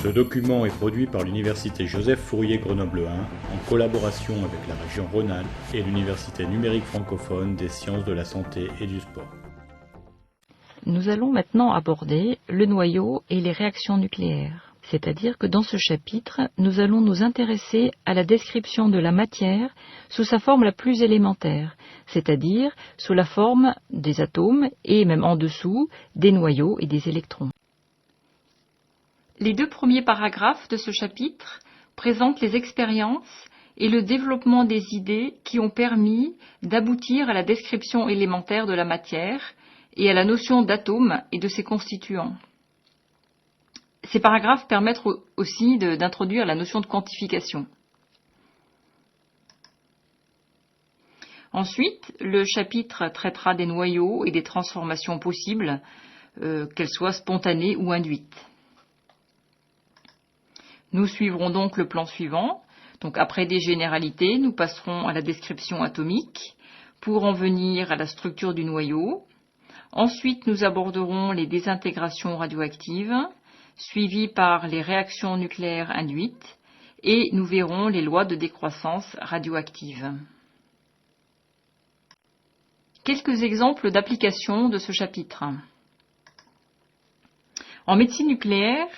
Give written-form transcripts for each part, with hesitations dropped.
Ce document est produit par l'Université Joseph Fourier Grenoble 1 en collaboration avec la région Rhône-Alpes et l'Université numérique francophone des sciences de la santé et du sport. Nous allons maintenant aborder le noyau et les réactions nucléaires. C'est-à-dire que dans ce chapitre, nous allons nous intéresser à la description de la matière sous sa forme la plus élémentaire, c'est-à-dire sous la forme des atomes et même en dessous des noyaux et des électrons. Les deux premiers paragraphes de ce chapitre présentent les expériences et le développement des idées qui ont permis d'aboutir à la description élémentaire de la matière et à la notion d'atome et de ses constituants. Ces paragraphes permettent aussi d'introduire la notion de quantification. Ensuite, le chapitre traitera des noyaux et des transformations possibles, qu'elles soient spontanées ou induites. Nous suivrons donc le plan suivant. Donc, après des généralités, nous passerons à la description atomique pour en venir à la structure du noyau. Ensuite, nous aborderons les désintégrations radioactives, suivies par les réactions nucléaires induites, et nous verrons les lois de décroissance radioactive. Quelques exemples d'application de ce chapitre. En médecine nucléaire,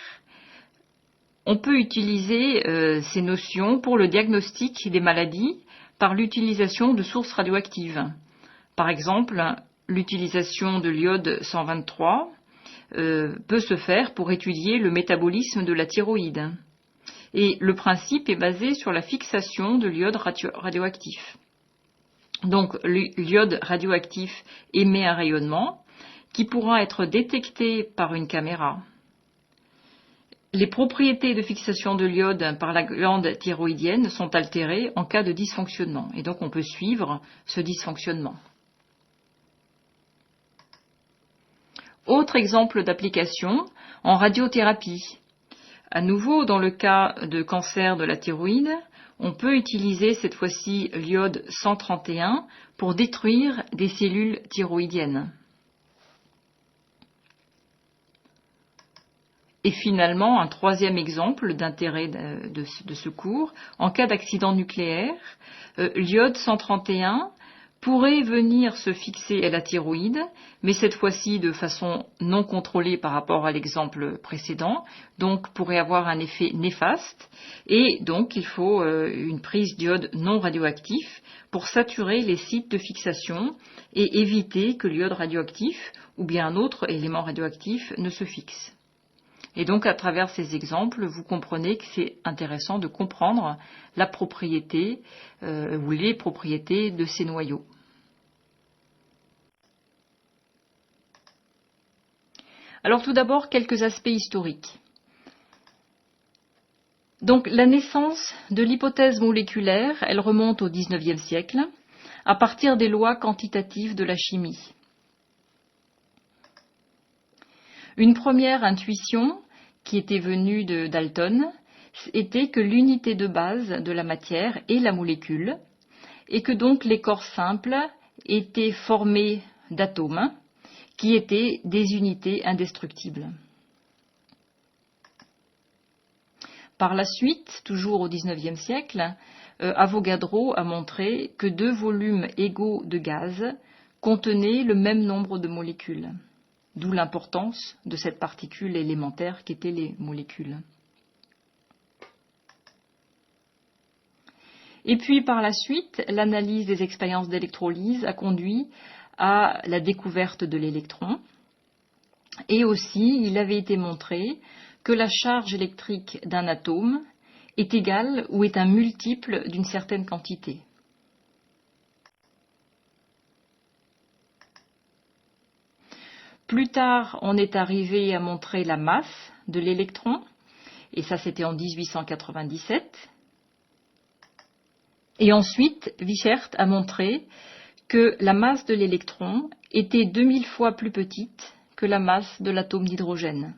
on peut utiliser ces notions pour le diagnostic des maladies par l'utilisation de sources radioactives. Par exemple, l'utilisation de l'iode 123 peut se faire pour étudier le métabolisme de la thyroïde. Et le principe est basé sur la fixation de l'iode radioactif. Donc, l'iode radioactif émet un rayonnement qui pourra être détecté par une caméra. Les propriétés de fixation de l'iode par la glande thyroïdienne sont altérées en cas de dysfonctionnement. Et donc, on peut suivre ce dysfonctionnement. Autre exemple d'application, en radiothérapie. À nouveau, dans le cas de cancer de la thyroïde, on peut utiliser cette fois-ci l'iode 131 pour détruire des cellules thyroïdiennes. Et finalement, un troisième exemple d'intérêt de ce cours, en cas d'accident nucléaire, l'iode 131 pourrait venir se fixer à la thyroïde, mais cette fois-ci de façon non contrôlée par rapport à l'exemple précédent, donc pourrait avoir un effet néfaste, et donc il faut une prise d'iode non radioactif pour saturer les sites de fixation et éviter que l'iode radioactif ou bien un autre élément radioactif ne se fixe. Et donc, à travers ces exemples, vous comprenez que c'est intéressant de comprendre la propriété ou les propriétés de ces noyaux. Alors, tout d'abord, quelques aspects historiques. Donc, la naissance de l'hypothèse moléculaire, elle remonte au XIXe siècle, à partir des lois quantitatives de la chimie. Une première intuition qui était venue de Dalton était que l'unité de base de la matière est la molécule et que donc les corps simples étaient formés d'atomes qui étaient des unités indestructibles. Par la suite, toujours au XIXe siècle, Avogadro a montré que deux volumes égaux de gaz contenaient le même nombre de molécules. D'où l'importance de cette particule élémentaire qu'étaient les molécules. Et puis par la suite, l'analyse des expériences d'électrolyse a conduit à la découverte de l'électron. Et aussi, il avait été montré que la charge électrique d'un atome est égale ou est un multiple d'une certaine quantité. Plus tard, on est arrivé à montrer la masse de l'électron, et ça c'était en 1897. Et ensuite, Wiechert a montré que la masse de l'électron était 2000 fois plus petite que la masse de l'atome d'hydrogène.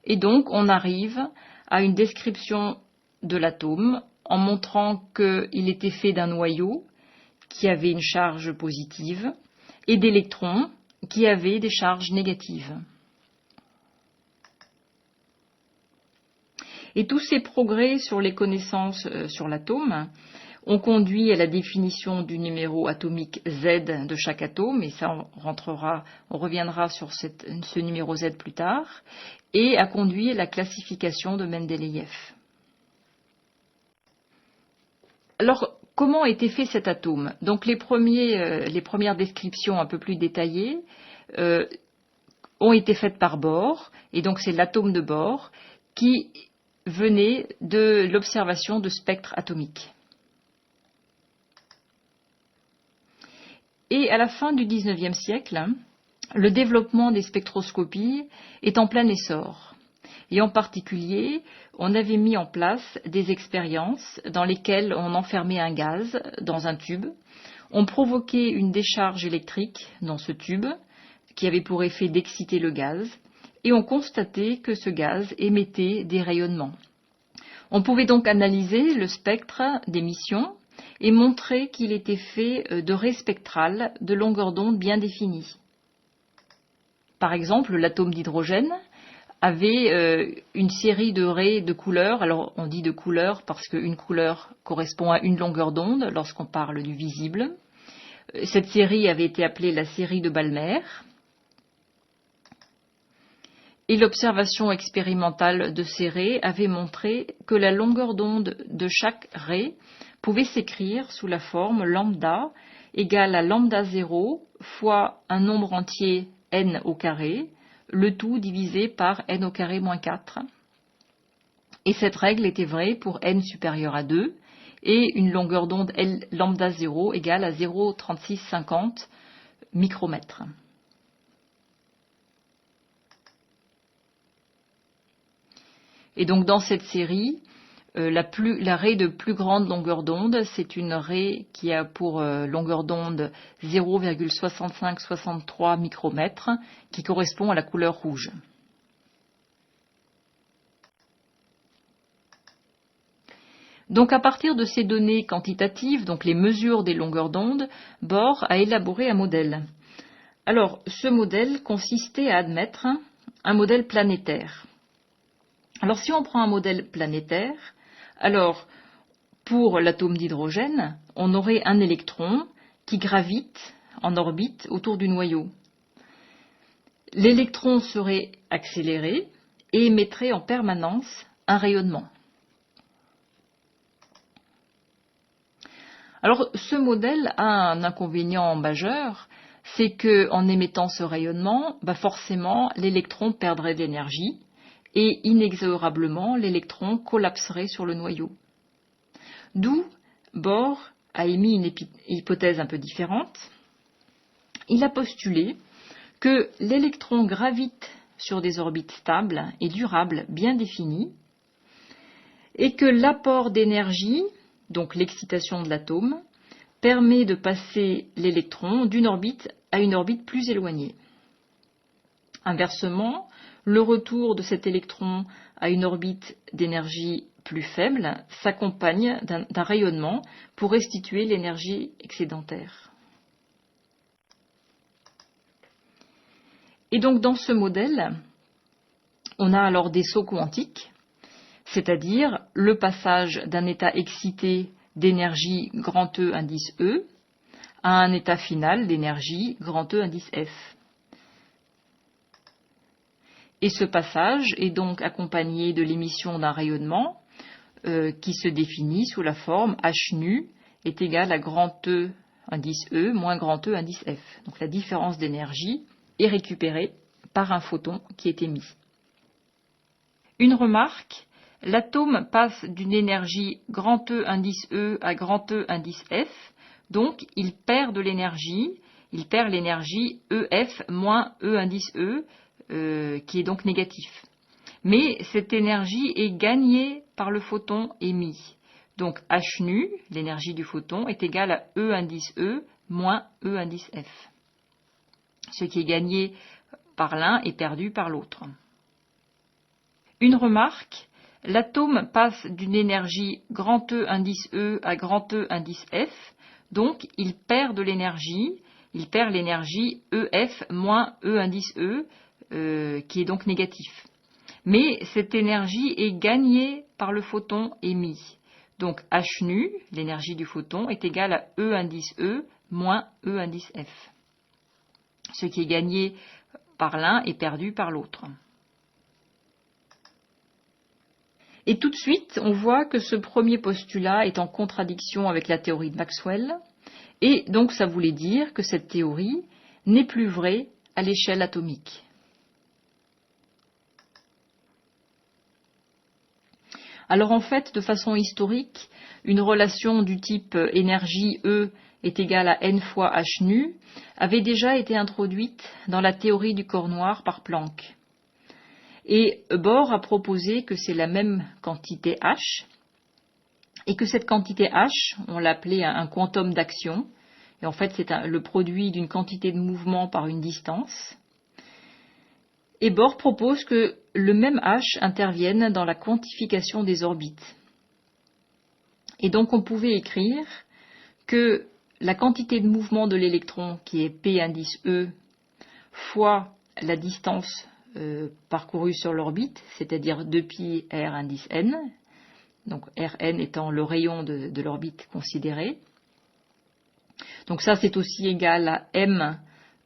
Et donc, on arrive à une description de l'atome en montrant qu'il était fait d'un noyau qui avait une charge positive et d'électrons qui avaient des charges négatives. Et tous ces progrès sur les connaissances sur l'atome ont conduit à la définition du numéro atomique Z de chaque atome, et ça on reviendra sur ce numéro Z plus tard, et a conduit à la classification de Mendeleïev. Alors, comment a été fait cet atome? Donc les premières descriptions un peu plus détaillées ont été faites par Bohr, et donc c'est l'atome de Bohr qui venait de l'observation de spectres atomiques. Et à la fin du XIXe siècle, le développement des spectroscopies est en plein essor. Et en particulier, on avait mis en place des expériences dans lesquelles on enfermait un gaz dans un tube, on provoquait une décharge électrique dans ce tube, qui avait pour effet d'exciter le gaz, et on constatait que ce gaz émettait des rayonnements. On pouvait donc analyser le spectre d'émission et montrer qu'il était fait de raies spectrales de longueur d'onde bien définies. Par exemple, l'atome d'hydrogène avait une série de raies de couleurs. Alors on dit de couleurs parce qu'une couleur correspond à une longueur d'onde lorsqu'on parle du visible. Cette série avait été appelée la série de Balmer. Et l'observation expérimentale de ces raies avait montré que la longueur d'onde de chaque raie pouvait s'écrire sous la forme lambda égale à lambda 0 fois un nombre entier n au carré, le tout divisé par n au carré moins 4. Et cette règle était vraie pour n supérieur à 2 et une longueur d'onde lambda 0 égale à 0,3650 micromètres. Et donc dans cette série, la raie de plus grande longueur d'onde, c'est une raie qui a pour longueur d'onde 0,6563 micromètres, qui correspond à la couleur rouge. Donc à partir de ces données quantitatives, donc les mesures des longueurs d'onde, Bohr a élaboré un modèle. Alors ce modèle consistait à admettre un modèle planétaire. Alors si on prend un modèle planétaire, alors pour l'atome d'hydrogène, on aurait un électron qui gravite en orbite autour du noyau. L'électron serait accéléré et émettrait en permanence un rayonnement. Alors ce modèle a un inconvénient majeur, c'est qu'en émettant ce rayonnement, forcément l'électron perdrait de l'énergie et inexorablement l'électron collapserait sur le noyau. D'où Bohr a émis une hypothèse un peu différente. Il a postulé que l'électron gravite sur des orbites stables et durables bien définies et que l'apport d'énergie, donc l'excitation de l'atome, permet de passer l'électron d'une orbite à une orbite plus éloignée. Inversement, le retour de cet électron à une orbite d'énergie plus faible s'accompagne d'un rayonnement pour restituer l'énergie excédentaire. Et donc dans ce modèle, on a alors des sauts quantiques, c'est-à-dire le passage d'un état excité d'énergie grand E indice E à un état final d'énergie grand E indice F. Et ce passage est donc accompagné de l'émission d'un rayonnement qui se définit sous la forme h nu est égal à grand E indice E moins grand E indice F. Donc la différence d'énergie est récupérée par un photon qui est émis. Une remarque, l'atome passe d'une énergie grand E indice E à grand E indice F, donc il perd de l'énergie, il perd l'énergie EF moins E indice E, qui est donc négatif. Mais cette énergie est gagnée par le photon émis. Donc h nu, l'énergie du photon, est égale à E indice E moins E indice F. Ce qui est gagné par l'un est perdu par l'autre. Une remarque, l'atome passe d'une énergie grand E indice E à grand E indice F, donc il perd de l'énergie, il perd l'énergie EF moins E indice E, qui est donc négatif. Mais cette énergie est gagnée par le photon émis. Donc H nu, l'énergie du photon, est égale à E indice E moins E indice F. Ce qui est gagné par l'un est perdu par l'autre. Et tout de suite, on voit que ce premier postulat est en contradiction avec la théorie de Maxwell, et donc ça voulait dire que cette théorie n'est plus vraie à l'échelle atomique. Alors en fait, de façon historique, une relation du type énergie E est égale à n fois h nu avait déjà été introduite dans la théorie du corps noir par Planck. Et Bohr a proposé que c'est la même quantité h, et que cette quantité h, on l'appelait un quantum d'action, et en fait c'est le produit d'une quantité de mouvement par une distance. Et Bohr propose que le même h intervienne dans la quantification des orbites. Et donc on pouvait écrire que la quantité de mouvement de l'électron, qui est P indice E, fois la distance parcourue sur l'orbite, c'est-à-dire 2π r indice n, donc Rn étant le rayon de l'orbite considérée. Donc ça c'est aussi égal à m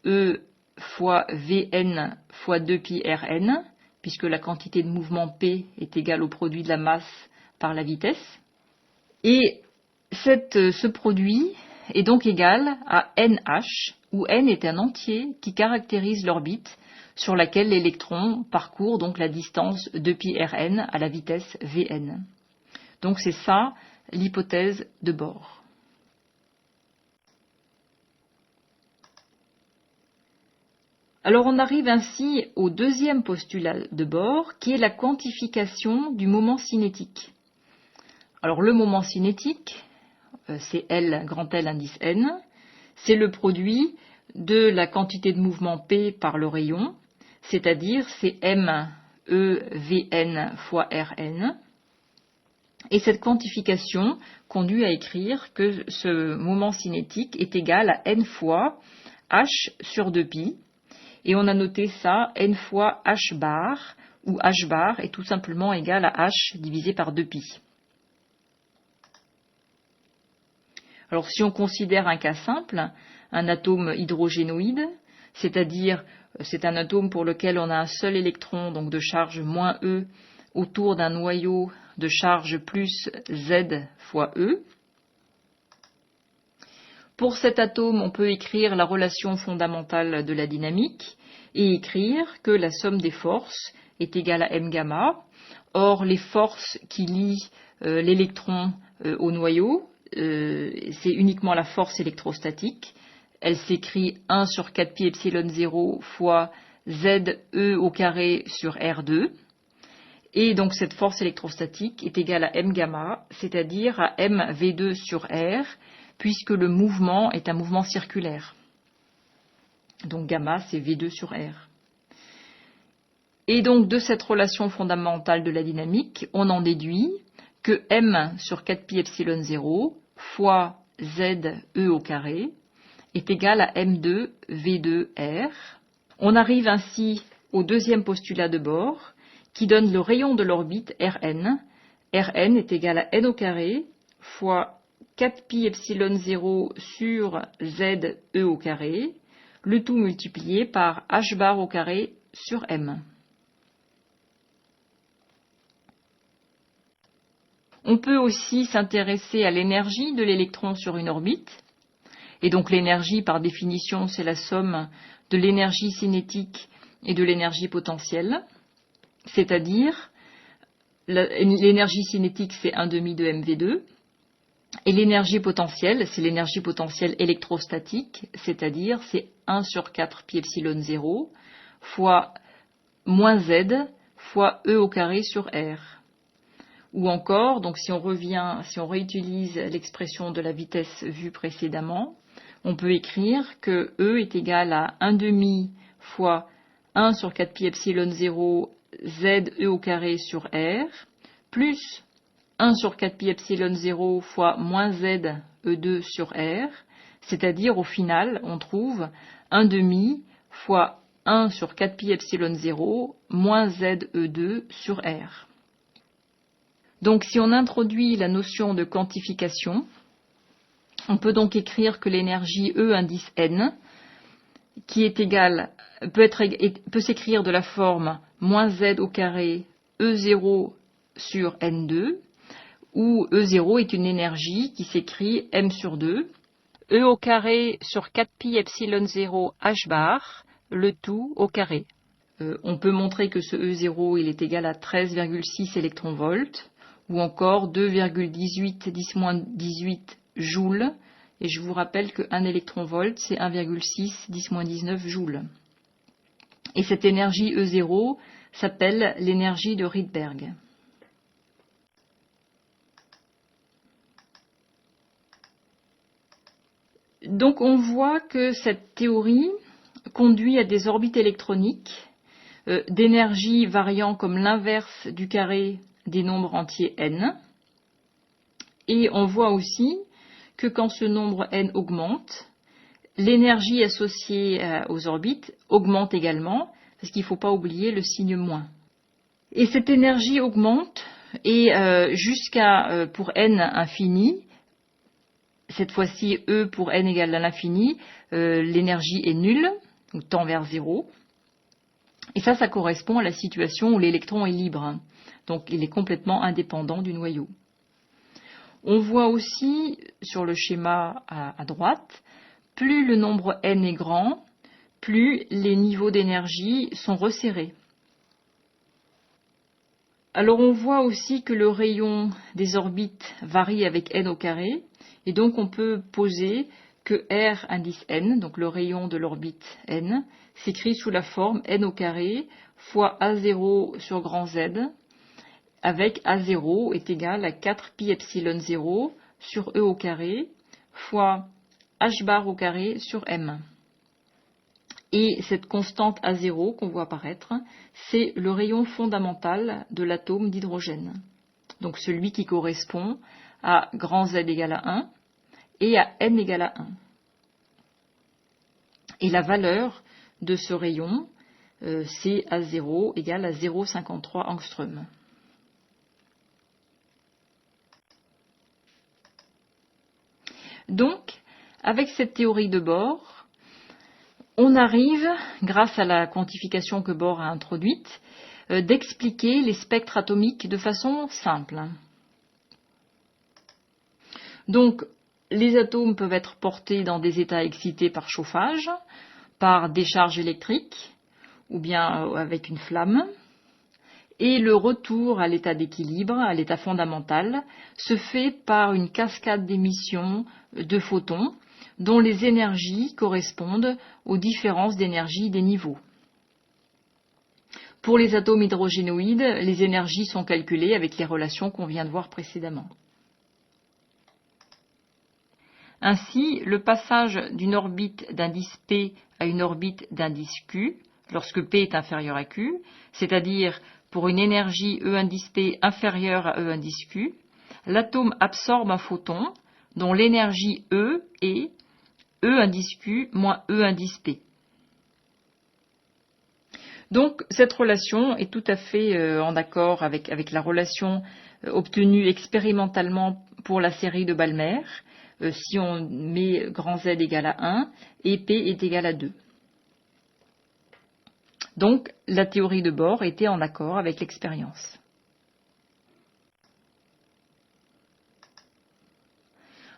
E fois Vn fois 2π Rn, puisque la quantité de mouvement P est égale au produit de la masse par la vitesse. Et ce produit est donc égal à NH, où n est un entier qui caractérise l'orbite sur laquelle l'électron parcourt donc la distance 2π Rn à la vitesse Vn. Donc c'est ça l'hypothèse de Bohr. Alors on arrive ainsi au deuxième postulat de Bohr, qui est la quantification du moment cinétique. Alors le moment cinétique, c'est L, grand L indice n, c'est le produit de la quantité de mouvement P par le rayon, c'est-à-dire c'est m E Vn fois Rn. Et cette quantification conduit à écrire que ce moment cinétique est égal à n fois h sur 2π. Et on a noté ça n fois h bar, où h bar est tout simplement égal à h divisé par 2π. Alors si on considère un cas simple, un atome hydrogénoïde, c'est-à-dire c'est un atome pour lequel on a un seul électron, donc de charge moins E, autour d'un noyau de charge plus Z fois E. Pour cet atome, on peut écrire la relation fondamentale de la dynamique et écrire que la somme des forces est égale à m gamma. Or, les forces qui lient l'électron au noyau, c'est uniquement la force électrostatique. Elle s'écrit 1 sur 4π epsilon 0 fois ZE au carré sur R2. Et donc cette force électrostatique est égale à m gamma, c'est-à-dire à m V2 sur R, puisque le mouvement est un mouvement circulaire. Donc gamma, c'est V2 sur R. Et donc de cette relation fondamentale de la dynamique, on en déduit que m sur 4π epsilon 0 fois ZE au carré est égal à m2 V2 R. On arrive ainsi au deuxième postulat de Bohr, qui donne le rayon de l'orbite Rn. Rn est égal à n au carré fois 4π epsilon 0 sur ZE au carré, le tout multiplié par h bar au carré sur m. On peut aussi s'intéresser à l'énergie de l'électron sur une orbite. Et donc l'énergie, par définition, c'est la somme de l'énergie cinétique et de l'énergie potentielle. C'est-à-dire, l'énergie cinétique, c'est 1/2 de mv2. Et l'énergie potentielle, c'est l'énergie potentielle électrostatique, c'est-à-dire c'est 1 sur 4π epsilon 0 fois moins Z fois E au carré sur R. Ou encore, donc si on réutilise l'expression de la vitesse vue précédemment, on peut écrire que E est égal à 1/2 fois 1 sur 4π epsilon 0 ZE au carré sur R, plus 1 sur 4π epsilon 0 fois moins Z E2 sur R, c'est-à-dire au final, on trouve 1/2 fois 1 sur 4π epsilon 0 moins Z E2 sur R. Donc si on introduit la notion de quantification, on peut donc écrire que l'énergie E indice N, qui est égale, peut s'écrire de la forme moins Z au carré E0 sur N2, où E0 est une énergie qui s'écrit M sur 2, E au carré sur 4pi epsilon 0 H bar, le tout au carré. On peut montrer que ce E0 il est égal à 13,6 électronvolts, ou encore 2,18 10-18 joules, et je vous rappelle que 1 électronvolt c'est 1,6 10-19 joules. Et cette énergie E0 s'appelle l'énergie de Rydberg. Donc on voit que cette théorie conduit à des orbites électroniques d'énergie variant comme l'inverse du carré des nombres entiers n. Et on voit aussi que quand ce nombre n augmente, l'énergie associée aux orbites augmente également, parce qu'il ne faut pas oublier le signe moins. Et cette énergie augmente et jusqu'à, pour n infini, cette fois-ci E pour n égale à l'infini, l'énergie est nulle, ou tend vers 0. Et ça correspond à la situation où l'électron est libre. Donc il est complètement indépendant du noyau. On voit aussi sur le schéma à droite, plus le nombre n est grand, plus les niveaux d'énergie sont resserrés. Alors on voit aussi que le rayon des orbites varie avec n au carré, et donc on peut poser que R indice n, donc le rayon de l'orbite n, s'écrit sous la forme n au carré fois A0 sur grand Z, avec A0 est égal à 4pi epsilon 0 sur E au carré fois H bar au carré sur M. Et cette constante A0 qu'on voit apparaître, c'est le rayon fondamental de l'atome d'hydrogène. Donc celui qui correspond à grand Z égale à 1 et à N égale à 1. Et la valeur de ce rayon, c'est A0 égale à 0,53 angstrom. Donc, avec cette théorie de Bohr, on arrive, grâce à la quantification que Bohr a introduite, d'expliquer les spectres atomiques de façon simple. Donc, les atomes peuvent être portés dans des états excités par chauffage, par décharge électrique, ou bien avec une flamme. Et le retour à l'état d'équilibre, à l'état fondamental, se fait par une cascade d'émissions de photons, dont les énergies correspondent aux différences d'énergie des niveaux. Pour les atomes hydrogénoïdes, les énergies sont calculées avec les relations qu'on vient de voir précédemment. Ainsi, le passage d'une orbite d'indice P à une orbite d'indice Q, lorsque P est inférieur à Q, c'est-à-dire pour une énergie E indice P inférieure à E indice Q, l'atome absorbe un photon dont l'énergie E est E indice Q moins E indice P. Donc cette relation est tout à fait en accord avec la relation obtenue expérimentalement pour la série de Balmer, si on met grand Z égale à 1 et P est égal à 2. Donc la théorie de Bohr était en accord avec l'expérience.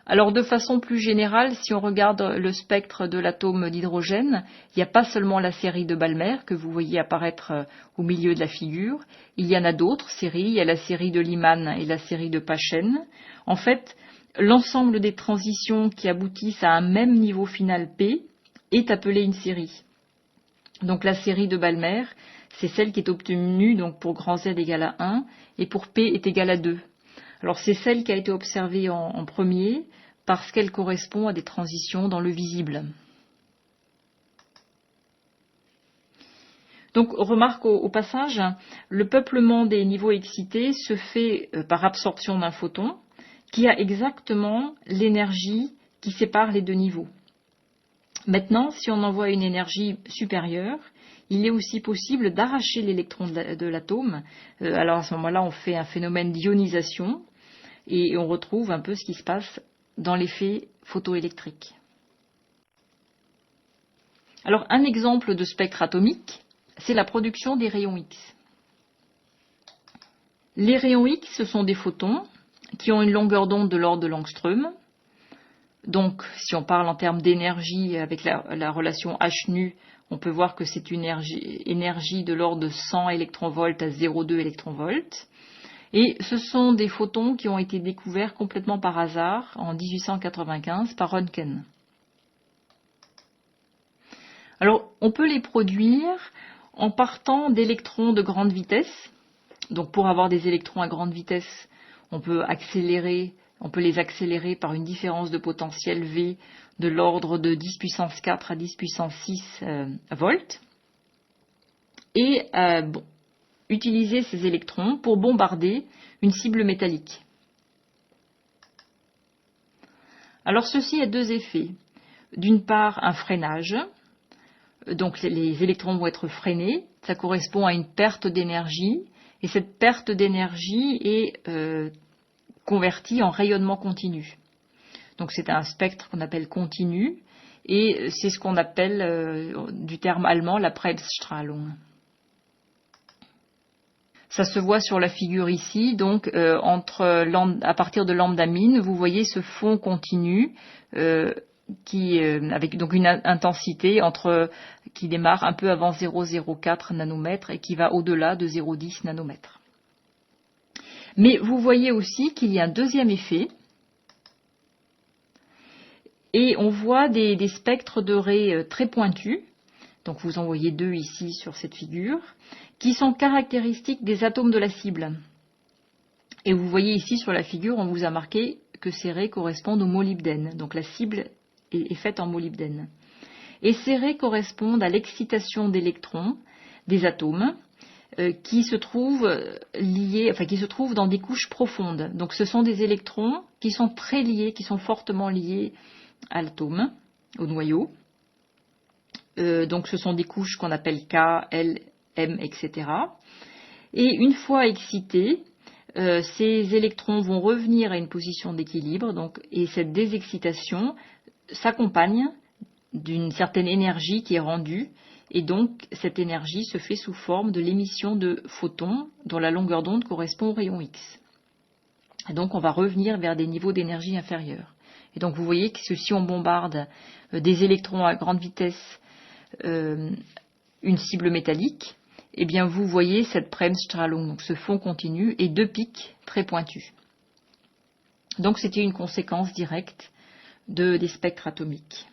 Alors de façon plus générale, si on regarde le spectre de l'atome d'hydrogène, il n'y a pas seulement la série de Balmer que vous voyez apparaître au milieu de la figure, il y en a d'autres séries, il y a la série de Lyman et la série de Paschen. En fait, l'ensemble des transitions qui aboutissent à un même niveau final P est appelé une série. Donc la série de Balmer, c'est celle qui est obtenue donc pour grand Z égale à 1 et pour P est égal à 2. Alors c'est celle qui a été observée en premier parce qu'elle correspond à des transitions dans le visible. Donc remarque au passage, le peuplement des niveaux excités se fait par absorption d'un photon qui a exactement l'énergie qui sépare les deux niveaux. Maintenant, si on envoie une énergie supérieure, il est aussi possible d'arracher l'électron de l'atome. Alors à ce moment-là, on fait un phénomène d'ionisation et on retrouve un peu ce qui se passe dans l'effet photoélectrique. Alors un exemple de spectre atomique, c'est la production des rayons X. Les rayons X, ce sont des photons qui ont une longueur d'onde de l'ordre de l'angstrom. Donc, si on parle en termes d'énergie avec la relation H nu, on peut voir que c'est une énergie de l'ordre de 100 électronvolts à 0,2 électronvolts. Et ce sont des photons qui ont été découverts complètement par hasard en 1895 par Röntgen. Alors, on peut les produire en partant d'électrons de grande vitesse. Donc, pour avoir des électrons à grande vitesse, on peut les accélérer par une différence de potentiel V de l'ordre de 10 puissance 4 à 10 puissance 6 volts. Et utiliser ces électrons pour bombarder une cible métallique. Alors ceci a deux effets. D'une part, un freinage. Donc les électrons vont être freinés. Ça correspond à une perte d'énergie. Et cette perte d'énergie est convertie en rayonnement continu. Donc c'est un spectre qu'on appelle continu. Et c'est ce qu'on appelle, du terme allemand, la Bremsstrahlung. Ça se voit sur la figure ici, donc à partir de lambda min, vous voyez ce fond continu avec donc une intensité qui démarre un peu avant 0,04 nanomètres et qui va au-delà de 0,10 nanomètres. Mais vous voyez aussi qu'il y a un deuxième effet, et on voit des spectres de raies très pointus. Donc vous en voyez deux ici sur cette figure, qui sont caractéristiques des atomes de la cible. Et vous voyez ici sur la figure, on vous a marqué que ces raies correspondent au molybdène. Donc la cible est faite en molybdène. Et ces raies correspondent à l'excitation d'électrons des atomes qui se trouvent dans des couches profondes. Donc ce sont des électrons qui sont très liés, qui sont fortement liés à l'atome, au noyau. Donc ce sont des couches qu'on appelle K, L, M, etc. Et une fois excités, ces électrons vont revenir à une position d'équilibre, et cette désexcitation s'accompagne d'une certaine énergie qui est rendue, et donc cette énergie se fait sous forme de l'émission de photons dont la longueur d'onde correspond au rayon X. Et donc on va revenir vers des niveaux d'énergie inférieurs. Et donc vous voyez que si on bombarde des électrons à grande vitesse, une cible métallique, eh bien vous voyez cette Bremsstrahlung, donc ce fond continu, et deux pics très pointus. Donc c'était une conséquence directe des spectres atomiques.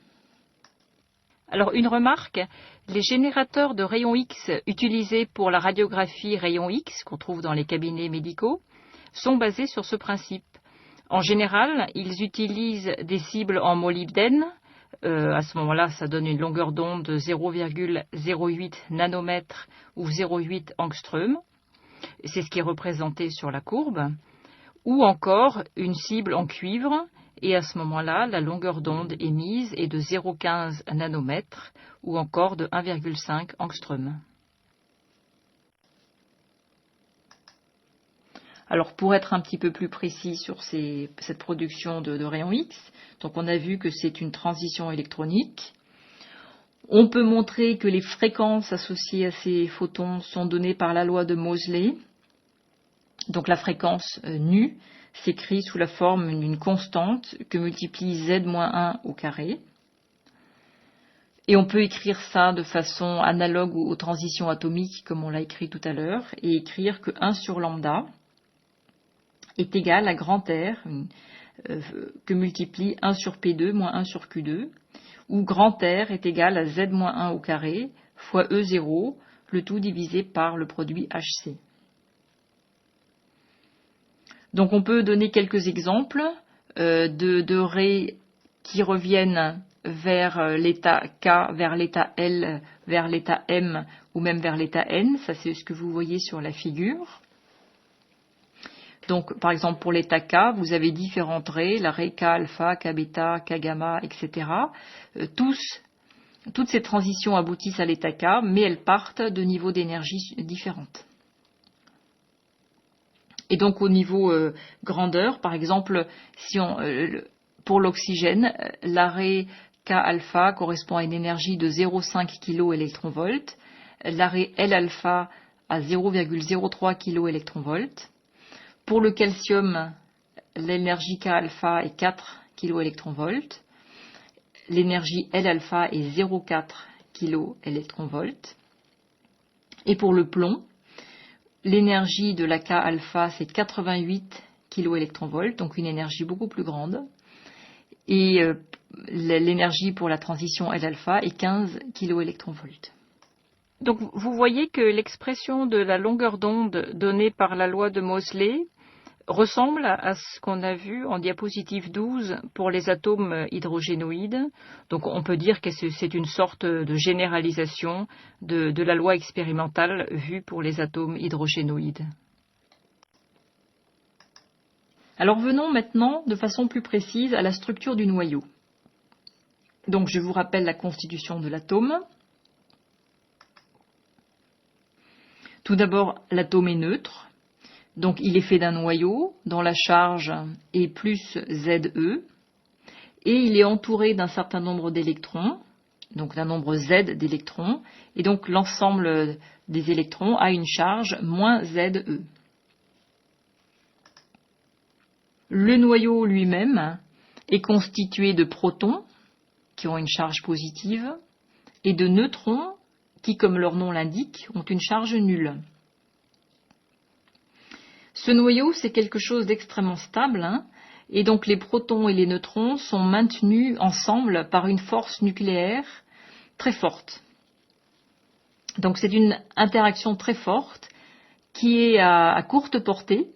Alors une remarque, les générateurs de rayons X utilisés pour la radiographie rayons X qu'on trouve dans les cabinets médicaux sont basés sur ce principe. En général, ils utilisent des cibles en molybdène. À ce moment-là, ça donne une longueur d'onde de 0,08 nanomètres ou 0,8 angstrom. C'est ce qui est représenté sur la courbe. Ou encore une cible en cuivre. Et à ce moment-là, la longueur d'onde émise est de 0,15 nanomètres ou encore de 1,5 angstrom. Alors pour être un petit peu plus précis sur cette production de rayons X, donc on a vu que c'est une transition électronique. On peut montrer que les fréquences associées à ces photons sont données par la loi de Moseley. Donc la fréquence nu s'écrit sous la forme d'une constante que multiplie z-1 au carré. Et on peut écrire ça de façon analogue aux transitions atomiques comme on l'a écrit tout à l'heure, et écrire que 1 sur lambda est égal à grand R que multiplie 1 sur P2 moins 1 sur Q2, où grand R est égal à Z-1 au carré fois E0, le tout divisé par le produit HC. Donc on peut donner quelques exemples de raies qui reviennent vers l'état K, vers l'état L, vers l'état M ou même vers l'état N. Ça c'est ce que vous voyez sur la figure. Donc, par exemple, pour l'état K, vous avez différentes raies, la raie K alpha, K bêta, K gamma, etc. Tous toutes ces transitions aboutissent à l'état K, mais elles partent de niveaux d'énergie différentes. Et donc au niveau grandeur, par exemple, si pour l'oxygène, l'arrêt K alpha correspond à une énergie de 0,5 kV, l'arrêt L alpha à 0,03 kV. Pour le calcium, l'énergie K alpha est 4 kV. L'énergie L alpha est 0,4 kV. Et pour le plomb, l'énergie de la K alpha c'est 88 kV, donc une énergie beaucoup plus grande. Et l'énergie pour la transition L alpha est 15 kV. Donc vous voyez que l'expression de la longueur d'onde donnée par la loi de Moseley ressemble à ce qu'on a vu en diapositive 12 pour les atomes hydrogénoïdes. Donc on peut dire que c'est une sorte de généralisation de la loi expérimentale vue pour les atomes hydrogénoïdes. Alors venons maintenant de façon plus précise à la structure du noyau. Donc je vous rappelle la constitution de l'atome. Tout d'abord, l'atome est neutre. Donc il est fait d'un noyau dont la charge est plus Ze, et il est entouré d'un certain nombre d'électrons, donc d'un nombre Z d'électrons, et donc l'ensemble des électrons a une charge moins Ze. Le noyau lui-même est constitué de protons qui ont une charge positive et de neutrons qui, comme leur nom l'indique, ont une charge nulle. Ce noyau, c'est quelque chose d'extrêmement stable, et donc les protons et les neutrons sont maintenus ensemble par une force nucléaire très forte. Donc c'est une interaction très forte qui est à courte portée,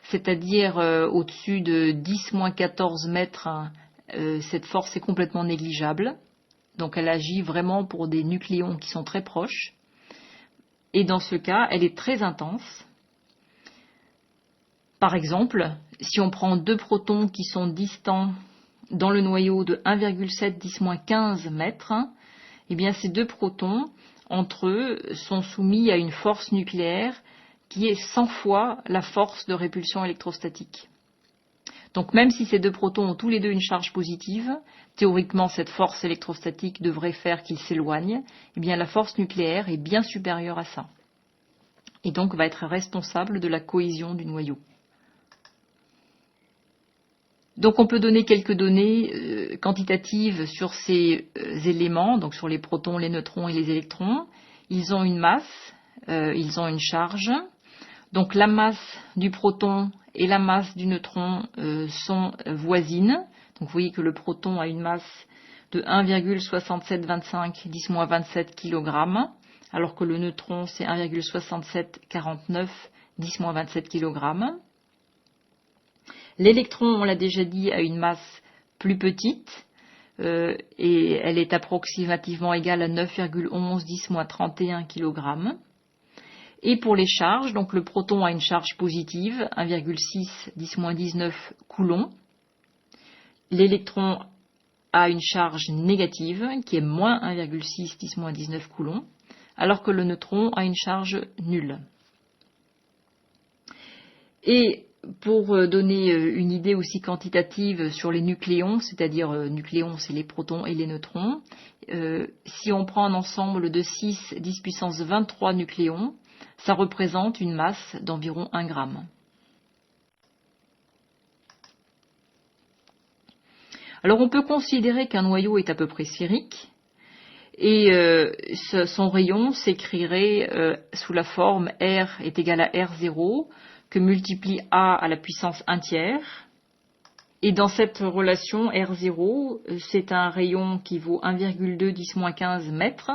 c'est-à-dire au-dessus de 10-14 mètres, cette force est complètement négligeable. Donc elle agit vraiment pour des nucléons qui sont très proches. Et dans ce cas, elle est très intense. Par exemple, si on prend deux protons qui sont distants dans le noyau de 1,7 10-15 mètres, eh bien ces deux protons, entre eux, sont soumis à une force nucléaire qui est 100 fois la force de répulsion électrostatique. Donc même si ces deux protons ont tous les deux une charge positive, théoriquement cette force électrostatique devrait faire qu'ils s'éloignent, eh bien la force nucléaire est bien supérieure à ça. Et donc va être responsable de la cohésion du noyau. Donc on peut donner quelques données quantitatives sur ces éléments, donc sur les protons, les neutrons et les électrons. Ils ont une masse, ils ont une charge. Donc la masse du proton et la masse du neutron sont voisines. Donc vous voyez que le proton a une masse de 1,6725 10-27 kg, alors que le neutron c'est 1,6749 10-27 kg. L'électron, on l'a déjà dit, a une masse plus petite et elle est approximativement égale à 9,11 10-31 kg. Et pour les charges, donc le proton a une charge positive, 1,6 10-19 coulombs. L'électron a une charge négative qui est moins 1,6 10-19 coulombs, alors que le neutron a une charge nulle. Et pour donner une idée aussi quantitative sur les nucléons, c'est-à-dire nucléons, c'est les protons et les neutrons, si on prend un ensemble de 6 10 puissance 23 nucléons, ça représente une masse d'environ 1 gramme. Alors on peut considérer qu'un noyau est à peu près sphérique, et son rayon s'écrirait sous la forme R est égal à R0, que multiplie A à la puissance 1 tiers. Et dans cette relation, R0, c'est un rayon qui vaut 1,2 10-15 mètres,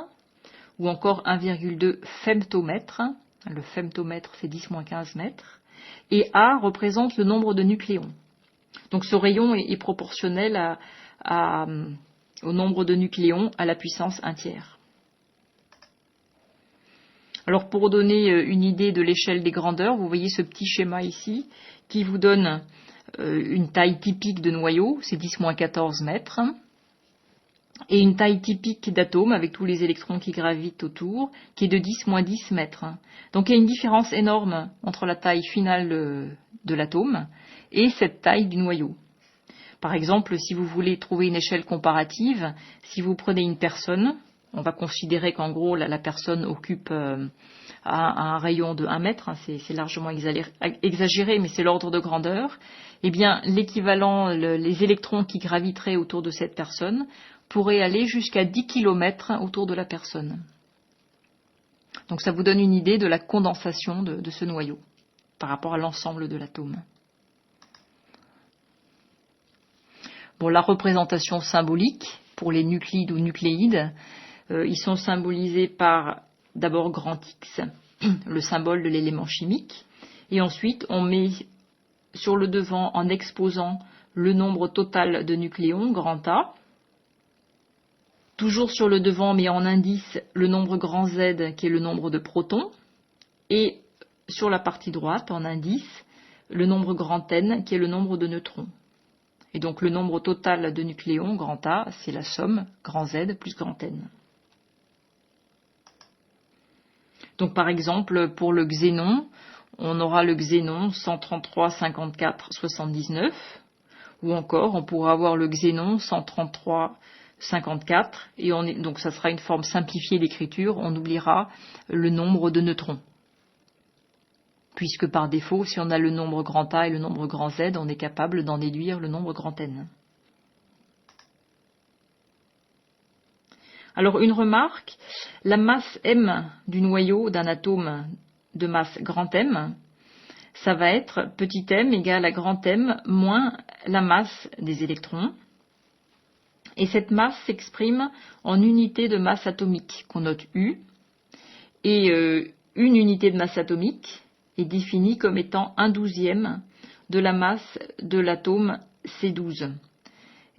ou encore 1,2 femtomètre. Le femtomètre, c'est 10-15 mètres. Et A représente le nombre de nucléons. Donc ce rayon est proportionnel au nombre de nucléons à la puissance 1 tiers. Alors pour donner une idée de l'échelle des grandeurs, vous voyez ce petit schéma ici qui vous donne une taille typique de noyau, c'est 10-14 mètres. et une taille typique d'atome avec tous les électrons qui gravitent autour, qui est de 10-10 mètres. Donc il y a une différence énorme entre la taille finale de l'atome et cette taille du noyau. Par exemple, si vous voulez trouver une échelle comparative, si vous prenez une personne, on va considérer qu'en gros la personne occupe un rayon de 1 mètre, c'est largement exagéré, mais c'est l'ordre de grandeur. Eh bien, l'équivalent, les électrons qui graviteraient autour de cette personne pourraient aller jusqu'à 10 km autour de la personne. Donc ça vous donne une idée de la condensation de ce noyau par rapport à l'ensemble de l'atome. Bon, la représentation symbolique pour les nuclides ou nucléides, ils sont symbolisés par d'abord grand X, le symbole de l'élément chimique, et ensuite on met sur le devant en exposant le nombre total de nucléons, grand A, toujours sur le devant mais en indice le nombre grand Z qui est le nombre de protons, et sur la partie droite en indice le nombre grand N qui est le nombre de neutrons. Et donc le nombre total de nucléons, grand A, c'est la somme grand Z plus grand N. Donc par exemple, pour le xénon, on aura le xénon 133, 54, 79. Ou encore, on pourra avoir le xénon 133, 54. Et donc ça sera une forme simplifiée d'écriture. On oubliera le nombre de neutrons. Puisque par défaut, si on a le nombre grand A et le nombre grand Z, on est capable d'en déduire le nombre grand N. Alors une remarque, la masse M du noyau d'un atome de masse grand M, ça va être petit m égale à grand M moins la masse des électrons. Et cette masse s'exprime en unité de masse atomique qu'on note U. Et une unité de masse atomique est définie comme étant 1/12e de la masse de l'atome C12.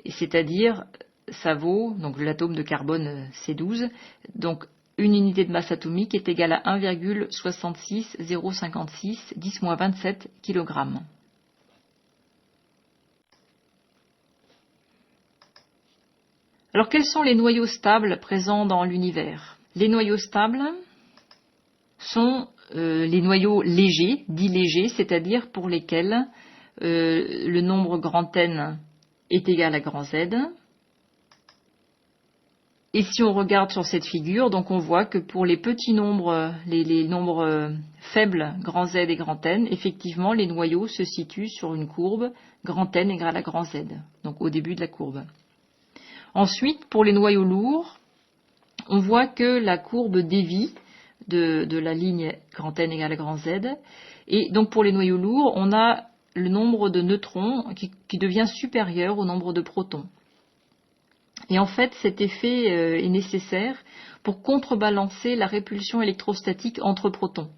C'est-à-dire, ça vaut, donc l'atome de carbone C12, donc une unité de masse atomique est égale à 1,66056 10-27 kg. Alors quels sont les noyaux stables présents dans l'univers? Les noyaux stables sont les noyaux légers, dits légers, c'est-à-dire pour lesquels le nombre grand N est égal à grand Z. Et si on regarde sur cette figure, donc on voit que pour les petits nombres, les nombres faibles, grand Z et grand N, effectivement, les noyaux se situent sur une courbe grand N égale à grand Z, donc au début de la courbe. Ensuite, pour les noyaux lourds, on voit que la courbe dévie de la ligne grand N égale à grand Z. Et donc pour les noyaux lourds, on a le nombre de neutrons qui devient supérieur au nombre de protons. Et en fait, cet effet est nécessaire pour contrebalancer la répulsion électrostatique entre protons.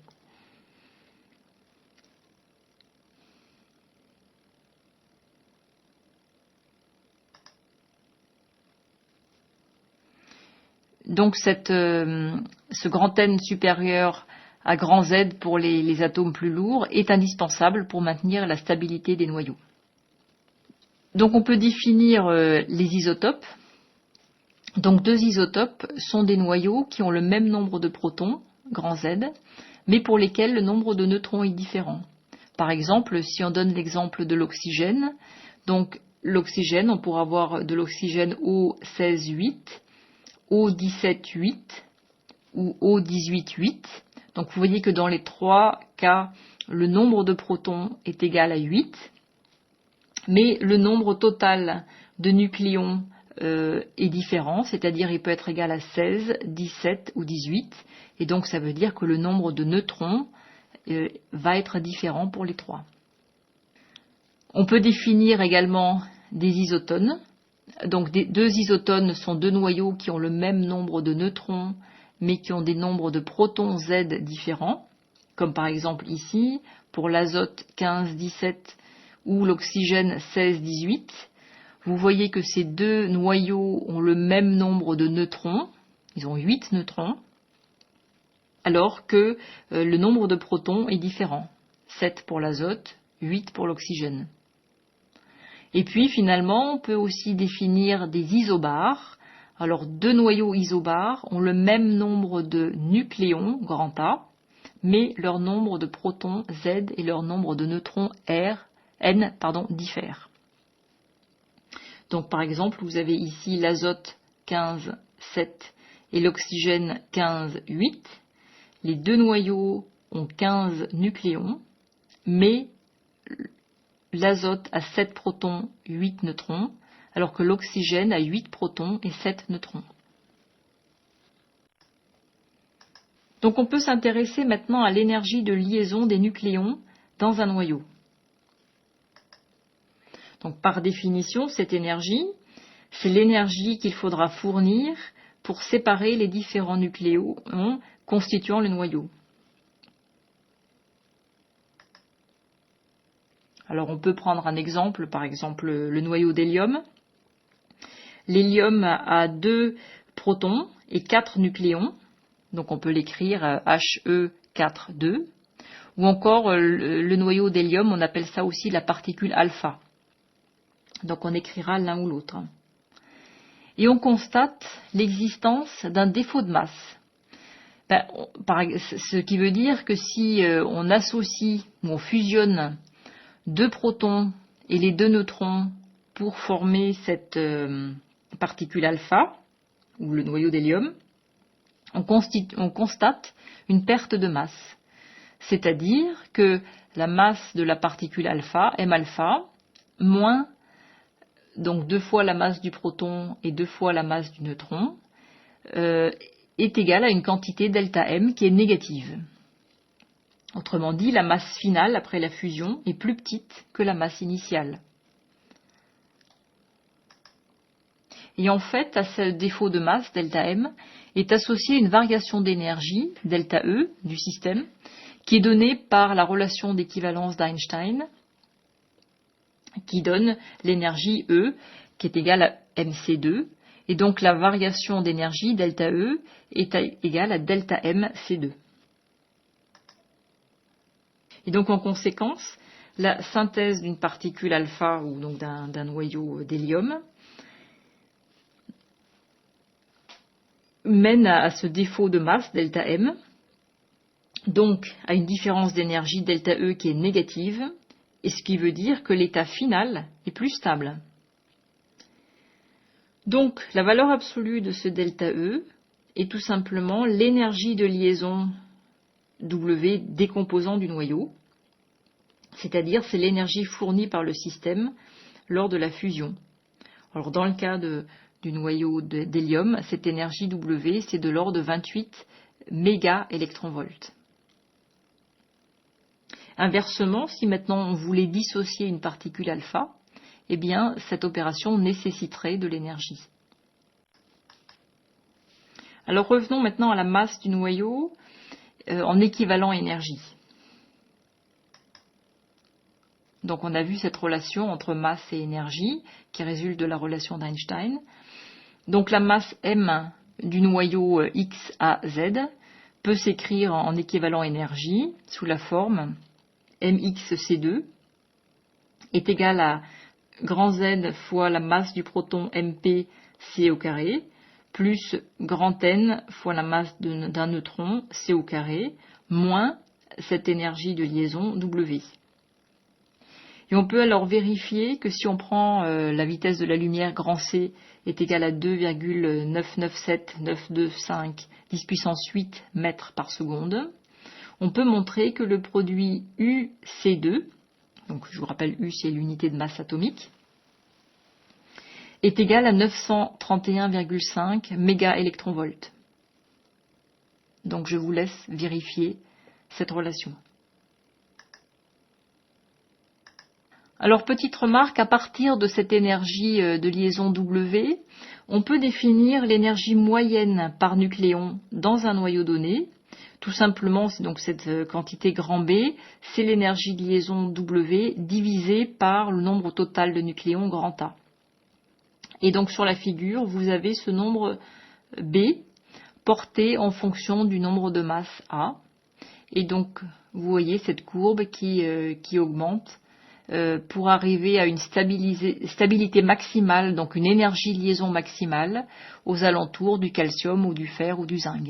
Donc ce grand N supérieur à grand Z pour les atomes plus lourds est indispensable pour maintenir la stabilité des noyaux. Donc on peut définir les isotopes. Donc deux isotopes sont des noyaux qui ont le même nombre de protons, grand Z, mais pour lesquels le nombre de neutrons est différent. Par exemple, si on donne l'exemple de l'oxygène, donc l'oxygène, on pourra avoir de l'oxygène O16,8, O17,8 ou O18,8. Donc vous voyez que dans les trois cas, le nombre de protons est égal à 8, mais le nombre total de nucléons est différent, c'est-à-dire il peut être égal à 16, 17 ou 18, et donc ça veut dire que le nombre de neutrons va être différent pour les trois. On peut définir également des isotones. Donc deux isotones sont deux noyaux qui ont le même nombre de neutrons, mais qui ont des nombres de protons Z différents, comme par exemple ici, pour l'azote 15, 17 ou l'oxygène 16, 18. Vous voyez que ces deux noyaux ont le même nombre de neutrons, ils ont 8 neutrons, alors que le nombre de protons est différent, 7 pour l'azote, 8 pour l'oxygène. Et puis finalement, on peut aussi définir des isobars. Alors, deux noyaux isobares ont le même nombre de nucléons, grand A, mais leur nombre de protons, Z, et leur nombre de neutrons, N, diffèrent. Donc, par exemple, vous avez ici l'azote 15, 7 et l'oxygène 15, 8. Les deux noyaux ont 15 nucléons, mais l'azote a 7 protons, 8 neutrons, alors que l'oxygène a 8 protons et 7 neutrons. Donc on peut s'intéresser maintenant à l'énergie de liaison des nucléons dans un noyau. Donc par définition, cette énergie, c'est l'énergie qu'il faudra fournir pour séparer les différents nucléons constituant le noyau. Alors on peut prendre un exemple, par exemple le noyau d'hélium. L'hélium a 2 protons et 4 nucléons, donc on peut l'écrire He4,2. Ou encore le noyau d'hélium, on appelle ça aussi la particule alpha. Donc on écrira l'un ou l'autre. Et on constate l'existence d'un défaut de masse. Ce qui veut dire que si on associe ou on fusionne 2 protons et les 2 neutrons pour former cette particule alpha, ou le noyau d'hélium, on constate une perte de masse. C'est-à-dire que la masse de la particule alpha, m alpha, moins donc 2 fois la masse du proton et 2 fois la masse du neutron, est égale à une quantité delta m qui est négative. Autrement dit, la masse finale après la fusion est plus petite que la masse initiale. Et en fait, à ce défaut de masse, delta M, est associée une variation d'énergie, delta E, du système, qui est donnée par la relation d'équivalence d'Einstein, qui donne l'énergie E, qui est égale à mc2, et donc la variation d'énergie, delta E, est égale à delta M C2. Et donc en conséquence, la synthèse d'une particule alpha, ou donc d'un noyau d'hélium, mène à ce défaut de masse, delta M, donc à une différence d'énergie, delta E, qui est négative, et ce qui veut dire que l'état final est plus stable. Donc la valeur absolue de ce delta E est tout simplement l'énergie de liaison W décomposant du noyau, c'est-à-dire c'est l'énergie fournie par le système lors de la fusion. Alors dans le cas du noyau d'hélium, cette énergie W, c'est de l'ordre de 28 mégaélectronvolts. Inversement, si maintenant on voulait dissocier une particule alpha, eh bien cette opération nécessiterait de l'énergie. Alors revenons maintenant à la masse du noyau en équivalent énergie. Donc on a vu cette relation entre masse et énergie qui résulte de la relation d'Einstein. Donc la masse M du noyau X à Z peut s'écrire en équivalent énergie sous la forme mxc2 est égal à grand Z fois la masse du proton Mp c au carré plus grand N fois la masse d'un neutron c au carré moins cette énergie de liaison W. Et on peut alors vérifier que si on prend la vitesse de la lumière grand C est égale à 2,997925 10 puissance 8 mètres par seconde, on peut montrer que le produit UC2, donc je vous rappelle U c'est l'unité de masse atomique, est égal à 931,5 mégaélectronvolts. Donc je vous laisse vérifier cette relation. Alors petite remarque, à partir de cette énergie de liaison W, on peut définir l'énergie moyenne par nucléon dans un noyau donné. Tout simplement, c'est donc cette quantité grand B, c'est l'énergie de liaison W divisée par le nombre total de nucléons grand A. Et donc sur la figure, vous avez ce nombre B porté en fonction du nombre de masse A. Et donc vous voyez cette courbe qui augmente pour arriver à une stabilité maximale, donc une énergie de liaison maximale aux alentours du calcium ou du fer ou du zinc.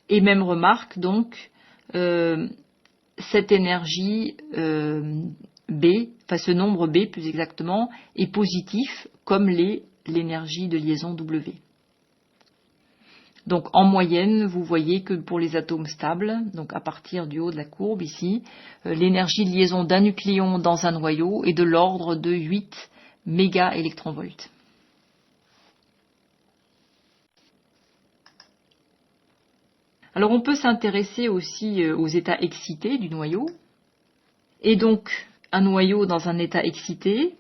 Et même remarque donc, cette énergie B, enfin ce nombre B plus exactement, est positif comme l'énergie de liaison W. Donc en moyenne, vous voyez que pour les atomes stables, donc à partir du haut de la courbe ici, l'énergie de liaison d'un nucléon dans un noyau est de l'ordre de 8 mégaélectronvolts. Alors on peut s'intéresser aussi aux états excités du noyau. Et donc un noyau dans un état excité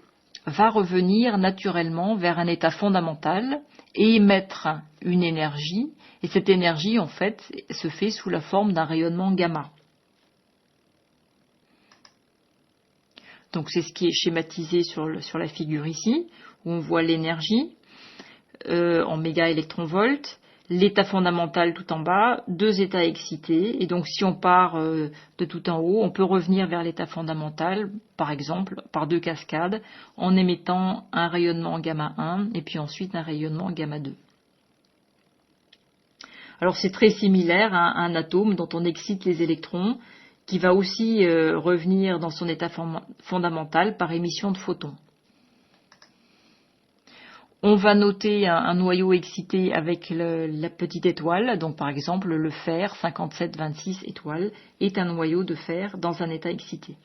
va revenir naturellement vers un état fondamental et émettre une énergie, et cette énergie en fait se fait sous la forme d'un rayonnement gamma. Donc c'est ce qui est schématisé sur la figure ici, où on voit l'énergie en mégaélectronvolts, l'état fondamental tout en bas, deux états excités, et donc si on part de tout en haut, on peut revenir vers l'état fondamental, par exemple, par deux cascades, en émettant un rayonnement gamma 1 et puis ensuite un rayonnement gamma 2. Alors c'est très similaire à un atome dont on excite les électrons, qui va aussi revenir dans son état fondamental par émission de photons. On va noter un noyau excité avec la petite étoile, donc par exemple le fer 5726 étoiles est un noyau de fer dans un état excité.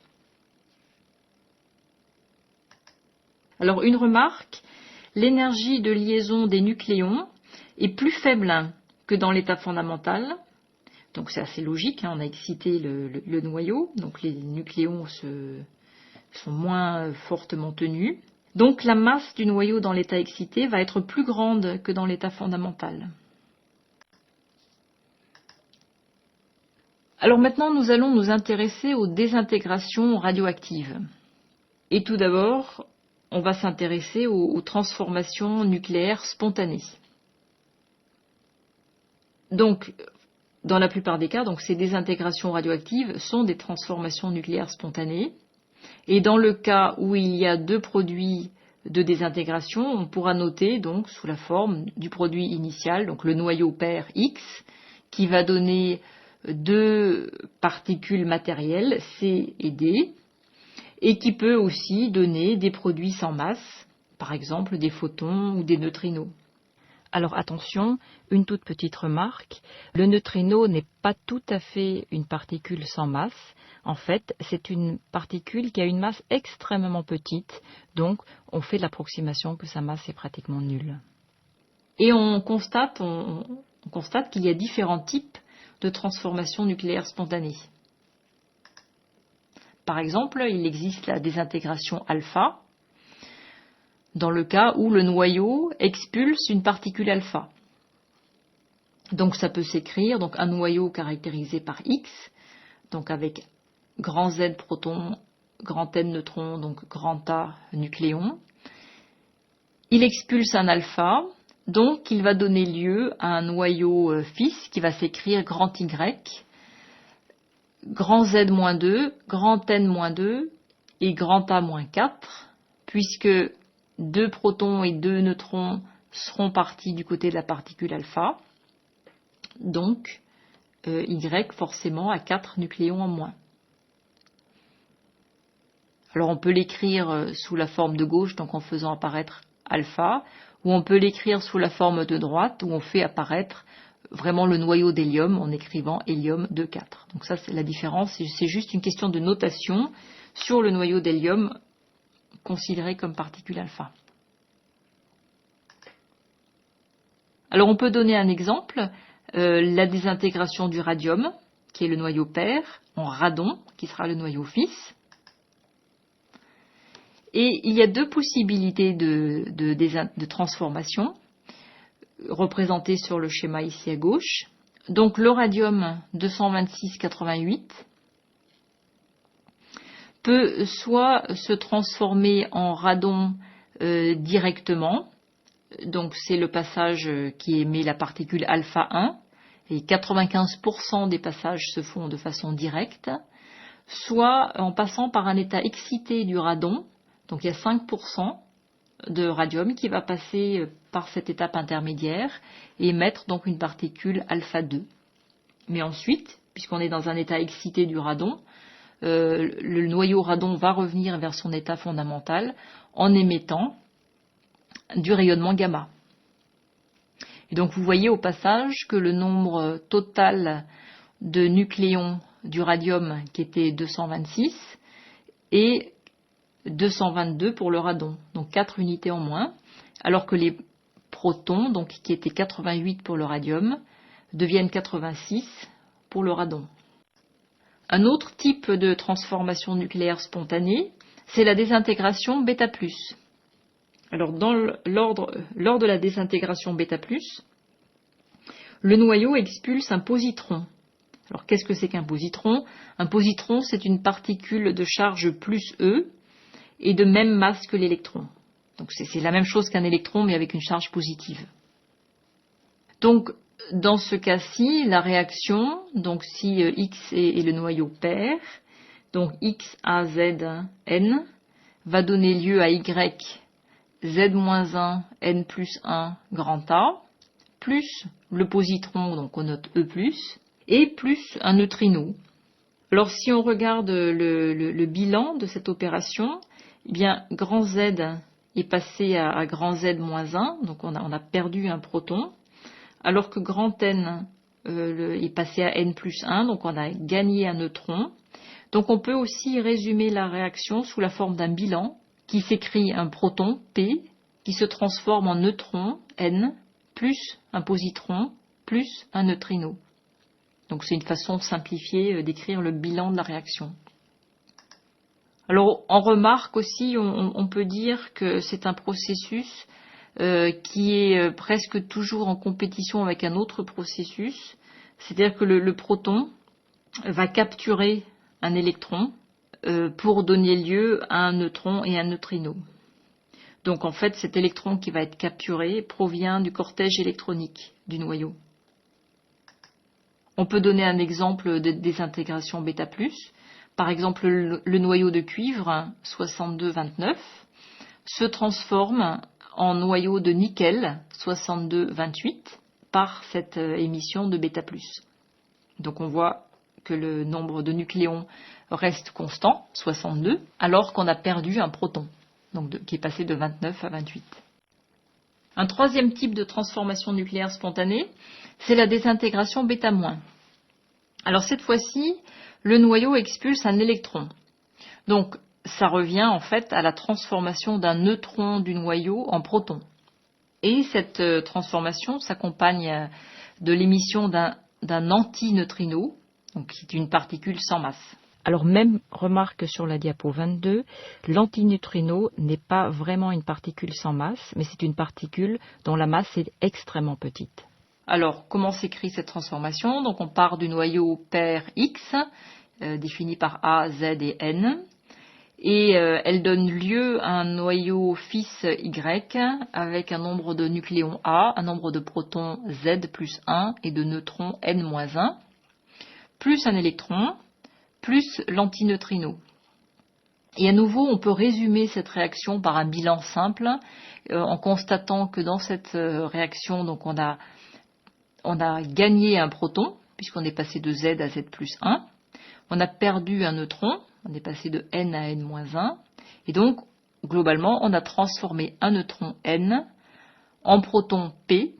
Alors une remarque, l'énergie de liaison des nucléons est plus faible que dans l'état fondamental, donc c'est assez logique, on a excité le noyau, donc les nucléons sont moins fortement tenus. Donc la masse du noyau dans l'état excité va être plus grande que dans l'état fondamental. Alors maintenant, nous allons nous intéresser aux désintégrations radioactives. Et tout d'abord, on va s'intéresser aux transformations nucléaires spontanées. Donc, dans la plupart des cas, ces désintégrations radioactives sont des transformations nucléaires spontanées. Et dans le cas où il y a deux produits de désintégration, on pourra noter donc sous la forme du produit initial, donc le noyau pair X, qui va donner deux particules matérielles, C et D, et qui peut aussi donner des produits sans masse, par exemple des photons ou des neutrinos. Alors attention, une toute petite remarque, le neutrino n'est pas tout à fait une particule sans masse. En fait, c'est une particule qui a une masse extrêmement petite, donc on fait l'approximation que sa masse est pratiquement nulle. Et on constate qu'il y a différents types de transformations nucléaires spontanées. Par exemple, il existe la désintégration alpha, dans le cas où le noyau expulse une particule alpha. Donc ça peut s'écrire, donc un noyau caractérisé par X, donc avec grand Z proton, grand N neutron, donc grand A nucléon. Il expulse un alpha, donc il va donner lieu à un noyau fils qui va s'écrire grand Y, grand Z-2, grand N-2 et grand A-4, puisque deux protons et deux neutrons seront partis du côté de la particule alpha, donc Y forcément a 4 nucléons en moins. Alors on peut l'écrire sous la forme de gauche, donc en faisant apparaître alpha, ou on peut l'écrire sous la forme de droite, où on fait apparaître vraiment le noyau d'hélium en écrivant hélium 2,4. Donc ça c'est la différence, c'est juste une question de notation sur le noyau d'hélium considéré comme particule alpha. Alors on peut donner un exemple, la désintégration du radium, qui est le noyau pair, en radon, qui sera le noyau fils. Et il y a deux possibilités de transformation, représentées sur le schéma ici à gauche. Donc le radium 226-88 peut soit se transformer en radon directement, donc c'est le passage qui émet la particule alpha 1, et 95% des passages se font de façon directe, soit en passant par un état excité du radon. Donc il y a 5% de radium qui va passer par cette étape intermédiaire et émettre donc une particule alpha 2. Mais ensuite, puisqu'on est dans un état excité du radon, le noyau radon va revenir vers son état fondamental en émettant du rayonnement gamma. Et donc vous voyez au passage que le nombre total de nucléons du radium, qui était 226, est 222 pour le radon, donc 4 unités en moins, alors que les protons, donc qui étaient 88 pour le radium, deviennent 86 pour le radon. Un autre type de transformation nucléaire spontanée, c'est la désintégration β+. Alors lors de la désintégration β+, le noyau expulse un positron. Alors qu'est-ce que c'est qu'un positron? Un positron, c'est une particule de charge plus E et de même masse que l'électron. Donc c'est la même chose qu'un électron mais avec une charge positive. Donc dans ce cas-ci, la réaction, donc si X est le noyau pair, donc X, A, Z, N, va donner lieu à Y, Z-1, N plus 1, grand A, plus le positron, donc on note E+, et plus un neutrino. Alors si on regarde le bilan de cette opération, eh bien grand Z est passé à grand Z-1, donc on a perdu un proton, alors que grand N est passé à N plus 1, donc on a gagné un neutron. Donc on peut aussi résumer la réaction sous la forme d'un bilan qui s'écrit un proton, P, qui se transforme en neutron, N, plus un positron, plus un neutrino. Donc c'est une façon simplifiée d'écrire le bilan de la réaction. Alors en remarque aussi, on peut dire que c'est un processus qui est presque toujours en compétition avec un autre processus, c'est-à-dire que le proton va capturer un électron pour donner lieu à un neutron et un neutrino. Donc en fait, cet électron qui va être capturé provient du cortège électronique du noyau. On peut donner un exemple de désintégration β+. Par exemple, le noyau de cuivre, 6229, se transforme en noyau de nickel, 6228, par cette émission de β+. Donc on voit que le nombre de nucléons reste constant, 62, alors qu'on a perdu un proton, donc qui est passé de 29 à 28. Un troisième type de transformation nucléaire spontanée, c'est la désintégration β-. Alors cette fois-ci, le noyau expulse un électron. Donc ça revient en fait à la transformation d'un neutron du noyau en proton. Et cette transformation s'accompagne de l'émission d'un antineutrino, donc qui est une particule sans masse. Alors même remarque sur la diapo 22, l'antineutrino n'est pas vraiment une particule sans masse, mais c'est une particule dont la masse est extrêmement petite. Alors comment s'écrit cette transformation? Donc on part du noyau pair X, défini par A, Z et N, et elle donne lieu à un noyau fils Y avec un nombre de nucléons A, un nombre de protons Z plus 1 et de neutrons N-1, plus un électron, plus l'antineutrino. Et à nouveau, on peut résumer cette réaction par un bilan simple, en constatant que dans cette réaction, donc on a gagné un proton, puisqu'on est passé de Z à Z plus 1. On a perdu un neutron, on est passé de N à N-1. Et donc, globalement, on a transformé un neutron N en proton P,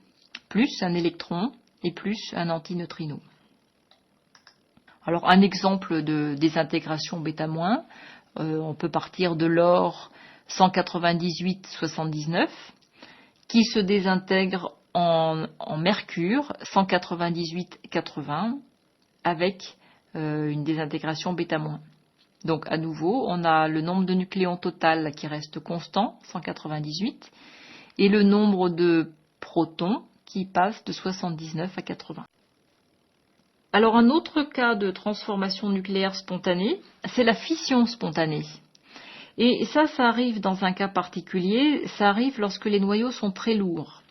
plus un électron et plus un antineutrino. Alors, un exemple de désintégration β-, on peut partir de l'or 198-79, qui se désintègre en mercure 198-80 avec une désintégration β-. Donc à nouveau, on a le nombre de nucléons total qui reste constant, 198, et le nombre de protons qui passe de 79 à 80. Alors un autre cas de transformation nucléaire spontanée, c'est la fission spontanée. Et ça arrive dans un cas particulier, ça arrive lorsque les noyaux sont très lourds.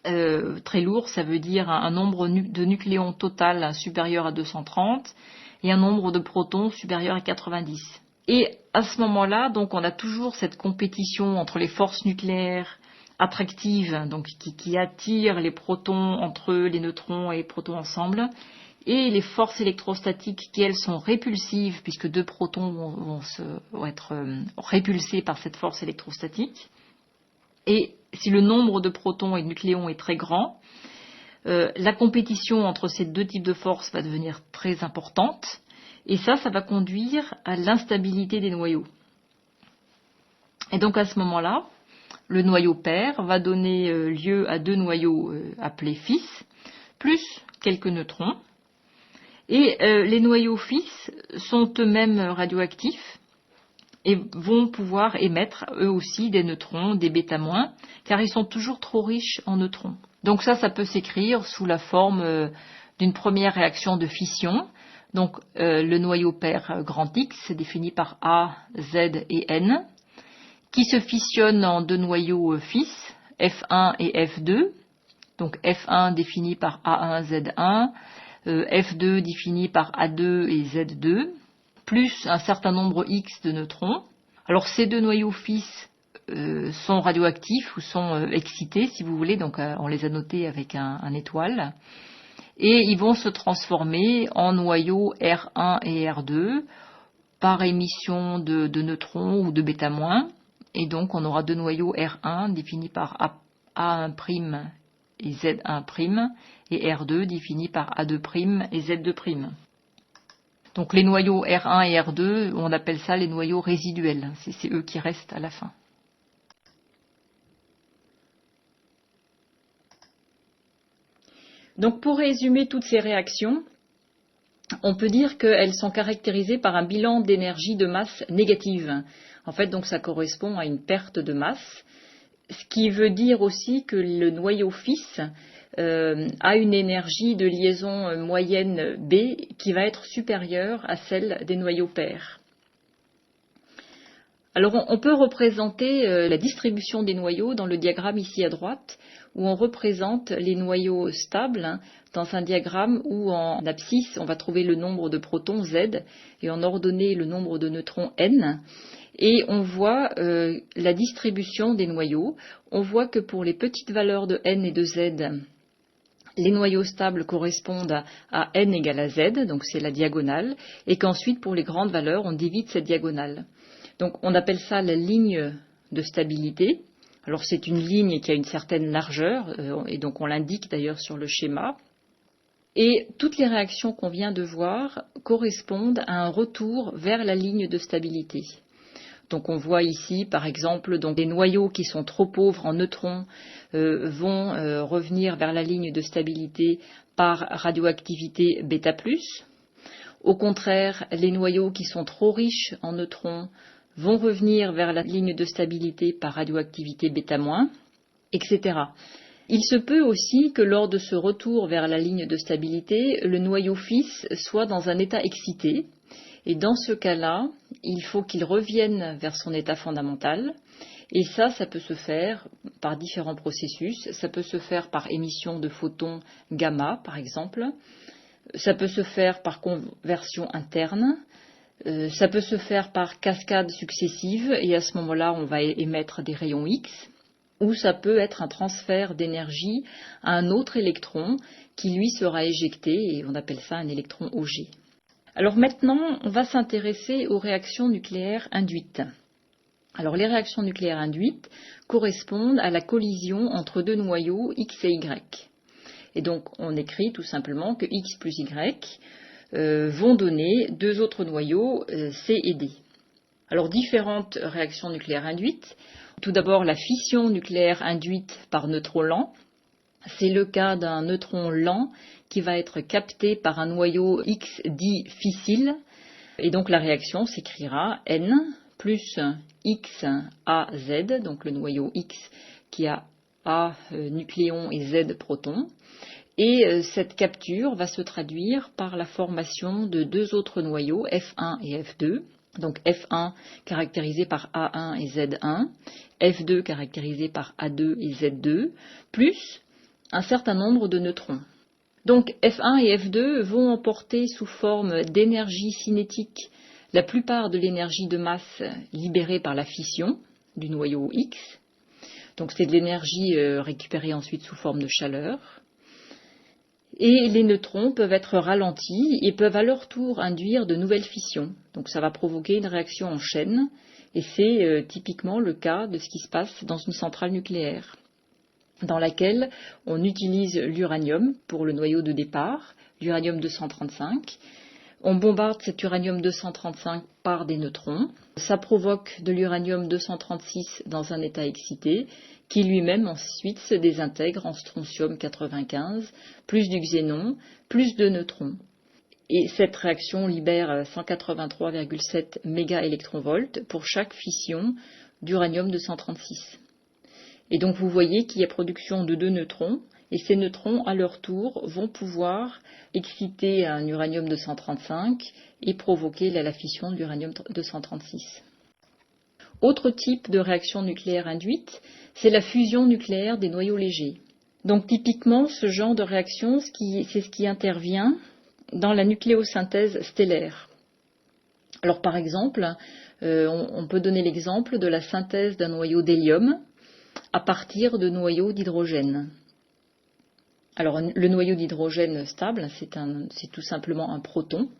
Très lourd, ça veut dire un nombre de nucléons total supérieur à 230 et un nombre de protons supérieur à 90. Et à ce moment-là, donc, on a toujours cette compétition entre les forces nucléaires attractives, donc qui attirent les protons entre eux, les neutrons et les protons ensemble, et les forces électrostatiques qui, elles, sont répulsives, puisque deux protons vont être répulsés par cette force électrostatique. Et si le nombre de protons et de nucléons est très grand, la compétition entre ces deux types de forces va devenir très importante, et ça va conduire à l'instabilité des noyaux. Et donc à ce moment-là, le noyau père va donner lieu à deux noyaux appelés fils, plus quelques neutrons. Et les noyaux fils sont eux-mêmes radioactifs et vont pouvoir émettre eux aussi des neutrons, des bêta-, car ils sont toujours trop riches en neutrons. Donc ça peut s'écrire sous la forme d'une première réaction de fission. Donc le noyau père grand X c'est défini par A, Z et N, qui se fissionnent en deux noyaux fils, F1 et F2. Donc F1 défini par A1, Z1, F2 défini par A2 et Z2, plus un certain nombre X de neutrons. Alors ces deux noyaux fils sont radioactifs ou sont excités, si vous voulez, donc on les a notés avec un étoile, et ils vont se transformer en noyaux R1 et R2 par émission de neutrons ou de bêta-, et donc on aura deux noyaux R1 définis par A1' et Z1', et R2 définis par A2' et Z2'. Donc les noyaux R1 et R2, on appelle ça les noyaux résiduels, c'est eux qui restent à la fin. Donc pour résumer toutes ces réactions, on peut dire qu'elles sont caractérisées par un bilan d'énergie de masse négative. En fait, donc ça correspond à une perte de masse, ce qui veut dire aussi que le noyau fils a une énergie de liaison moyenne B qui va être supérieure à celle des noyaux pairs. Alors on peut représenter la distribution des noyaux dans le diagramme ici à droite, où on représente les noyaux stables dans un diagramme où en abscisse on va trouver le nombre de protons Z et en ordonnée le nombre de neutrons N. Et on voit la distribution des noyaux. On voit que pour les petites valeurs de N et de Z, les noyaux stables correspondent à N égale à Z, donc c'est la diagonale, et qu'ensuite pour les grandes valeurs, on divise cette diagonale. Donc on appelle ça la ligne de stabilité. Alors c'est une ligne qui a une certaine largeur, et donc on l'indique d'ailleurs sur le schéma. Et toutes les réactions qu'on vient de voir correspondent à un retour vers la ligne de stabilité. Donc on voit ici par exemple donc des noyaux qui sont trop pauvres en neutrons vont revenir vers la ligne de stabilité par radioactivité bêta+. Au contraire, les noyaux qui sont trop riches en neutrons vont revenir vers la ligne de stabilité par radioactivité bêta-, etc. Il se peut aussi que lors de ce retour vers la ligne de stabilité, le noyau fils soit dans un état excité. Et dans ce cas-là, il faut qu'il revienne vers son état fondamental. Et ça peut se faire par différents processus. Ça peut se faire par émission de photons gamma, par exemple. Ça peut se faire par conversion interne. Ça peut se faire par cascade successive. Et à ce moment-là, on va émettre des rayons X. Ou ça peut être un transfert d'énergie à un autre électron qui, lui, sera éjecté. Et on appelle ça un électron auger. Alors maintenant, on va s'intéresser aux réactions nucléaires induites. Alors les réactions nucléaires induites correspondent à la collision entre deux noyaux X et Y. Et donc on écrit tout simplement que X plus Y vont donner deux autres noyaux C et D. Alors différentes réactions nucléaires induites. Tout d'abord la fission nucléaire induite par neutron lent. C'est le cas d'un neutron lent qui va être capté par un noyau X dit fissile. Et donc la réaction s'écrira N plus X A Z, donc le noyau X qui a A nucléons et Z protons. Et cette capture va se traduire par la formation de deux autres noyaux, F1 et F2. Donc F1 caractérisé par A1 et Z1, F2 caractérisé par A2 et Z2, plus un certain nombre de neutrons. Donc F1 et F2 vont emporter sous forme d'énergie cinétique la plupart de l'énergie de masse libérée par la fission du noyau X. Donc c'est de l'énergie récupérée ensuite sous forme de chaleur. Et les neutrons peuvent être ralentis et peuvent à leur tour induire de nouvelles fissions. Donc ça va provoquer une réaction en chaîne, et c'est typiquement le cas de ce qui se passe dans une centrale nucléaire, dans laquelle on utilise l'uranium pour le noyau de départ, l'uranium-235. On bombarde cet uranium-235 par des neutrons. Ça provoque de l'uranium-236 dans un état excité, qui lui-même ensuite se désintègre en strontium-95, plus du xénon, plus de neutrons. Et cette réaction libère 183,7 mégaélectronvolts pour chaque fission d'uranium-236. Et donc vous voyez qu'il y a production de 2 neutrons, et ces neutrons, à leur tour, vont pouvoir exciter un uranium-235 et provoquer la fission de l'uranium-236. Autre type de réaction nucléaire induite, c'est la fusion nucléaire des noyaux légers. Donc typiquement, ce genre de réaction, c'est ce qui intervient dans la nucléosynthèse stellaire. Alors par exemple, on peut donner l'exemple de la synthèse d'un noyau d'hélium à partir de noyaux d'hydrogène. Alors le noyau d'hydrogène stable, c'est tout simplement un proton,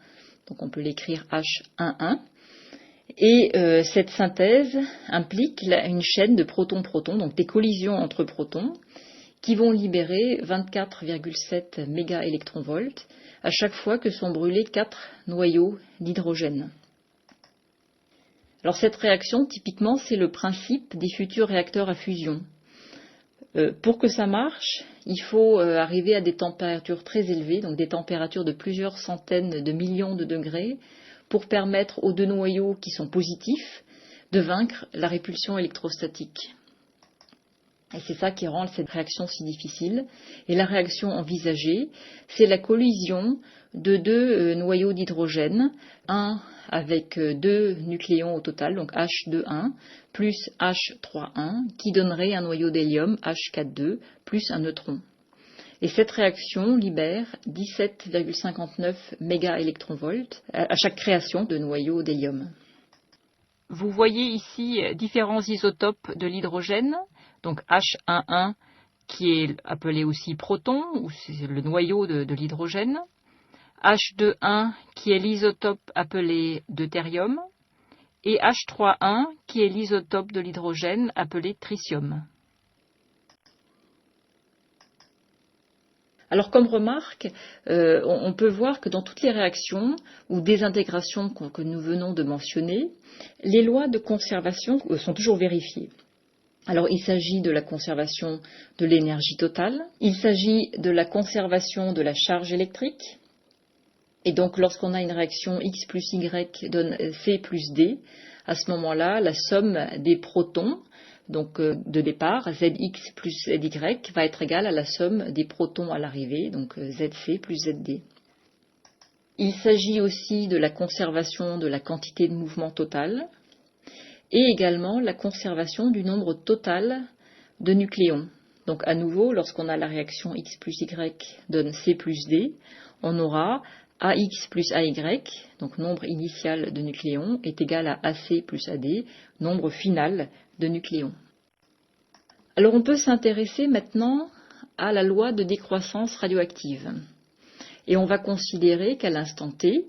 donc on peut l'écrire H11. Et cette synthèse implique une chaîne de protons-protons, donc des collisions entre protons, qui vont libérer 24,7 mégaélectronvolts à chaque fois que sont brûlés 4 noyaux d'hydrogène. Alors cette réaction, typiquement, c'est le principe des futurs réacteurs à fusion. Pour que ça marche, il faut arriver à des températures très élevées, donc des températures de plusieurs centaines de millions de degrés, pour permettre aux 2 noyaux qui sont positifs de vaincre la répulsion électrostatique. Et c'est ça qui rend cette réaction si difficile. Et la réaction envisagée, c'est la collision de 2 noyaux d'hydrogène, un avec 2 nucléons au total, donc H21 plus H31, qui donnerait un noyau d'hélium H42 plus un neutron. Et cette réaction libère 17,59 mégaélectronvolts à chaque création de noyau d'hélium. Vous voyez ici différents isotopes de l'hydrogène, donc H11 qui est appelé aussi proton, ou c'est le noyau de l'hydrogène, H21 qui est l'isotope appelé deutérium, et H31 qui est l'isotope de l'hydrogène appelé tritium. Alors comme remarque, on peut voir que dans toutes les réactions ou désintégrations que nous venons de mentionner, les lois de conservation sont toujours vérifiées. Alors il s'agit de la conservation de l'énergie totale, il s'agit de la conservation de la charge électrique, et donc lorsqu'on a une réaction X plus Y donne C plus D, à ce moment-là, la somme des protons, donc de départ, Zx plus Zy, va être égale à la somme des protons à l'arrivée, donc Zc plus Zd. Il s'agit aussi de la conservation de la quantité de mouvement total, et également la conservation du nombre total de nucléons. Donc à nouveau, lorsqu'on a la réaction X plus Y donne C plus D, on aura AX plus AY, donc nombre initial de nucléons, est égal à AC plus AD, nombre final de nucléons. Alors on peut s'intéresser maintenant à la loi de décroissance radioactive. Et on va considérer qu'à l'instant T,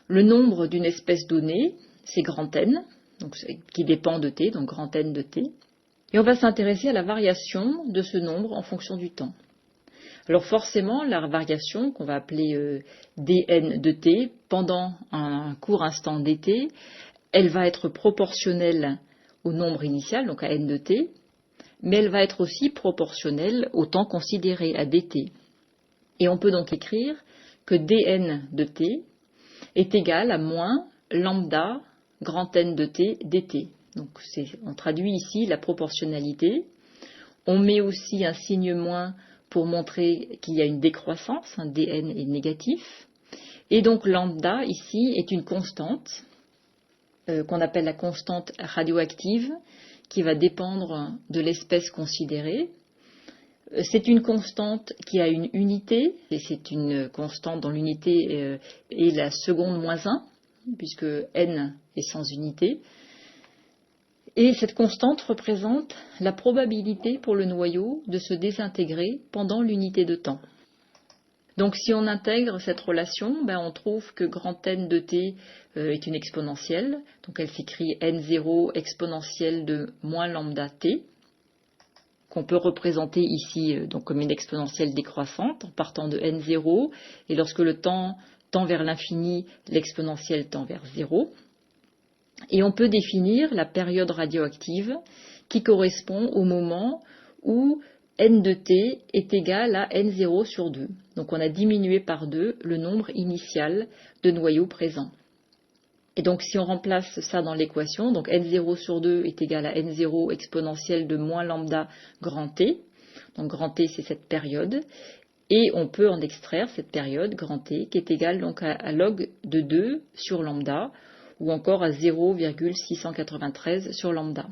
le nombre d'une espèce donnée, c'est grand N, donc, qui dépend de T, donc grand N de T. Et on va s'intéresser à la variation de ce nombre en fonction du temps. Alors forcément, la variation qu'on va appeler dn de t pendant un court instant dt, elle va être proportionnelle au nombre initial, donc à n de t, mais elle va être aussi proportionnelle au temps considéré, à dt. Et on peut donc écrire que dn de t est égal à moins lambda grand N de t dt. Donc on traduit ici la proportionnalité. On met aussi un signe moins pour montrer qu'il y a une décroissance, un dn est négatif. Et donc lambda ici est une constante qu'on appelle la constante radioactive qui va dépendre de l'espèce considérée. C'est une constante qui a une unité, et c'est une constante dont l'unité est la seconde moins 1, puisque n est sans unité. Et cette constante représente la probabilité pour le noyau de se désintégrer pendant l'unité de temps. Donc si on intègre cette relation, on trouve que grand N de t est une exponentielle, donc elle s'écrit n0 exponentielle de moins lambda t, qu'on peut représenter ici donc comme une exponentielle décroissante en partant de n0, et lorsque le temps tend vers l'infini, l'exponentielle tend vers 0. Et on peut définir la période radioactive qui correspond au moment où n de t est égal à n0 sur 2. Donc on a diminué par 2 le nombre initial de noyaux présents. Et donc si on remplace ça dans l'équation, donc n0 sur 2 est égal à n0 exponentielle de moins lambda grand t. Donc grand t c'est cette période. Et on peut en extraire cette période grand t qui est égale donc à log de 2 sur lambda, ou encore à 0,693 sur lambda.